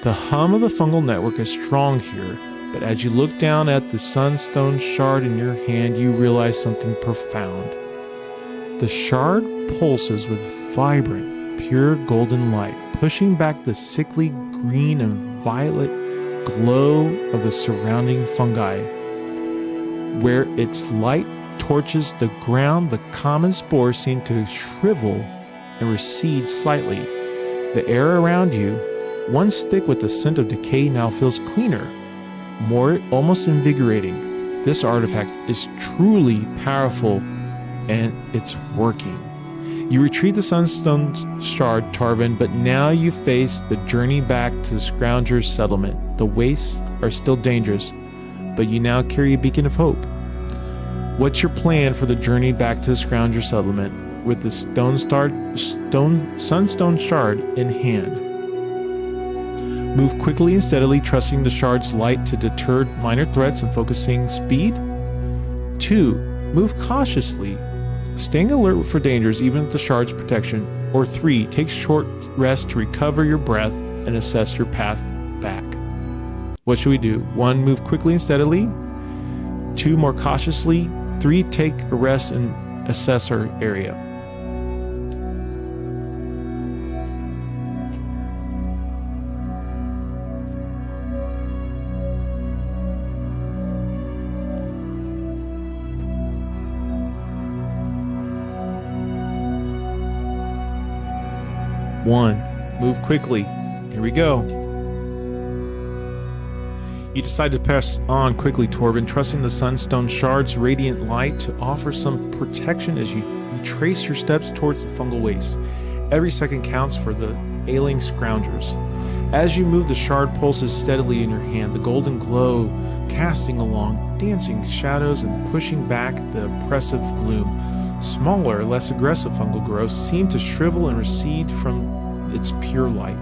The hum of the fungal network is strong here, but as you look down at the Sunstone shard in your hand, you realize something profound. The shard pulses with vibrant, pure golden light, pushing back the sickly green and violet glow of the surrounding fungi. Where its light torches the ground, the common spores seem to shrivel and recede slightly. The air around you, once thick with the scent of decay, now feels cleaner, more almost invigorating. This artifact is truly powerful, and it's working. You retrieve the Sunstone shard, Torvin, but now you face the journey back to the Scrounger's settlement. The wastes are still dangerous, but you now carry a beacon of hope. What's your plan for the journey back to the Scrounger settlement with the Sunstone shard in hand? Move quickly and steadily, trusting the shard's light to deter minor threats and focusing speed. 2. Move cautiously, staying alert for dangers even with the shard's protection. Or 3. Take short rest to recover your breath and assess your path back. What should we do? 1. Move quickly and steadily. 2. More cautiously. 3. Take a rest and assess our area. One, move quickly. Here we go. You decide to press on quickly, Torvin, trusting the Sunstone shard's radiant light to offer some protection as you trace your steps towards the fungal waste. Every second counts for the ailing Scroungers. As you move, the shard pulses steadily in your hand, the golden glow casting along, dancing shadows and pushing back the oppressive gloom. Smaller, less aggressive fungal growths seem to shrivel and recede from its pure light.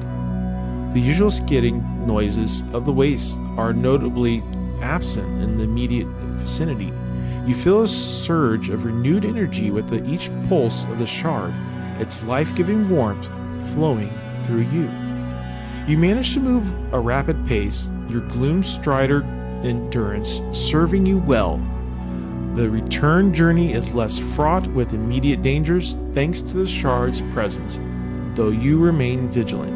The usual skidding noises of the waste are notably absent in the immediate vicinity. You feel a surge of renewed energy with each pulse of the shard, its life-giving warmth flowing through you. You manage to move a rapid pace, your Gloom-Strider endurance serving you well. The return journey is less fraught with immediate dangers thanks to the shard's presence, though you remain vigilant.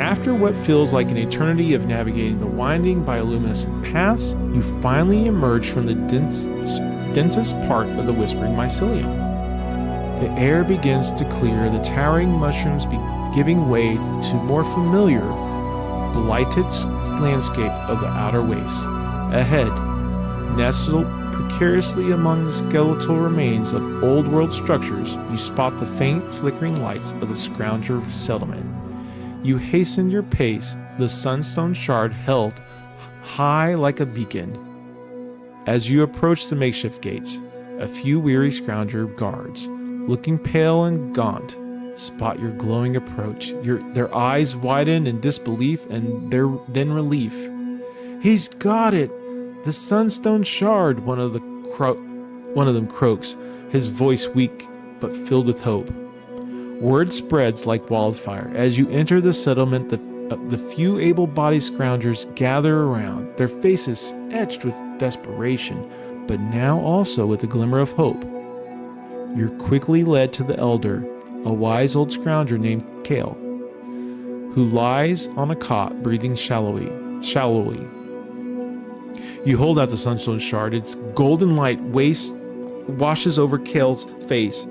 After what feels like an eternity of navigating the winding bioluminescent paths, you finally emerge from the densest part of the whispering mycelium. The air begins to clear, the towering mushrooms giving way to more familiar, blighted landscape of the outer waste. Ahead, nestled precariously among the skeletal remains of old-world structures, you spot the faint, flickering lights of the Scrounger settlement. You hasten your pace, the Sunstone shard held high like a beacon. As you approach the makeshift gates, a few weary Scrounger guards, looking pale and gaunt, spot your glowing approach. Their eyes widen in disbelief and then relief. "He's got it! The Sunstone shard," one of them croaks, his voice weak but filled with hope. Word spreads like wildfire. As you enter the settlement, the few able-bodied Scroungers gather around, their faces etched with desperation, but now also with a glimmer of hope. You're quickly led to the elder, a wise old Scrounger named Kale, who lies on a cot, breathing shallowly. You hold out the Sunstone shard. Its golden light washes over Kale's face,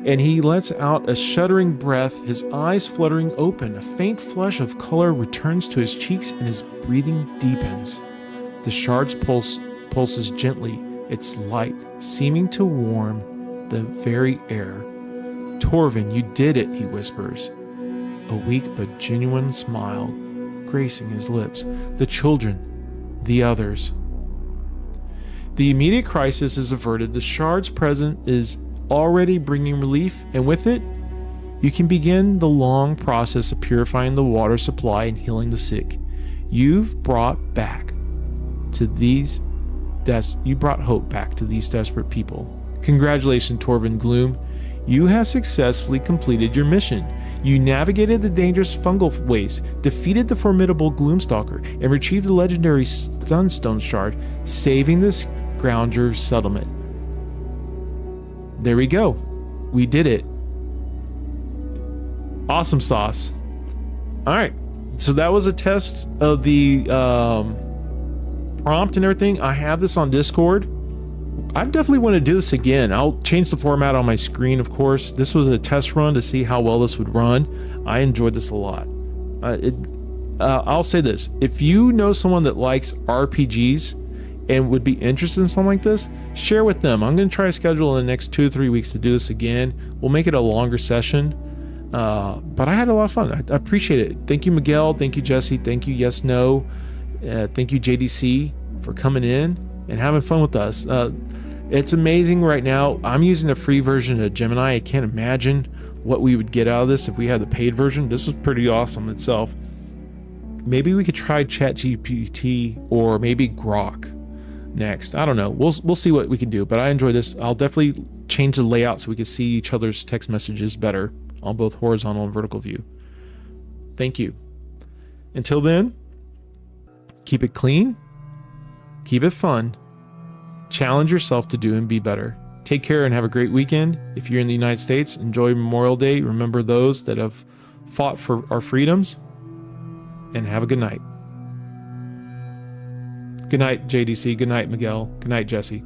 and he lets out a shuddering breath, his eyes fluttering open. A faint flush of color returns to his cheeks, and his breathing deepens. The shard's pulses gently, its light seeming to warm the very air. "Torvin, you did it," he whispers, a weak but genuine smile gracing his lips. "The children, the others." The immediate crisis is averted. The shard's presence is already bringing relief, and with it, you can begin the long process of purifying the water supply and healing the sick. You've brought hope back to these desperate people. Congratulations, Torvin Gloom. You have successfully completed your mission. You navigated the dangerous fungal waste, defeated the formidable Gloom-Stalker, and retrieved the legendary Sunstone shard, saving the Scrounger settlement. There we go. We did it. Awesome sauce. All right. So that was a test of the prompt and everything. I have this on Discord. I definitely want to do this again. I'll change the format on my screen, of course. This was a test run to see how well this would run. I enjoyed this a lot. I'll say this. If you know someone that likes RPGs and would be interested in something like this, share with them. I'm going to try to schedule in the next 2 or 3 weeks to do this again. We'll make it a longer session. But I had a lot of fun. I appreciate it. Thank you, Miguel. Thank you, Jesse. Thank you, Yes No. Thank you, JDC, for coming in and having fun with us. It's amazing right now. I'm using the free version of Gemini. I can't imagine what we would get out of this if we had the paid version. This was pretty awesome itself. Maybe we could try ChatGPT or maybe Grok next. I don't know. We'll see what we can do, but I enjoy this. I'll definitely change the layout so we can see each other's text messages better on both horizontal and vertical view. Thank you. Until then, keep it clean, keep it fun, challenge yourself to do and be better. Take care and have a great weekend. If you're in the United States, enjoy Memorial Day. Remember those that have fought for our freedoms, and have a good night. Good night, JDC. Good night, Miguel. Good night, Jesse.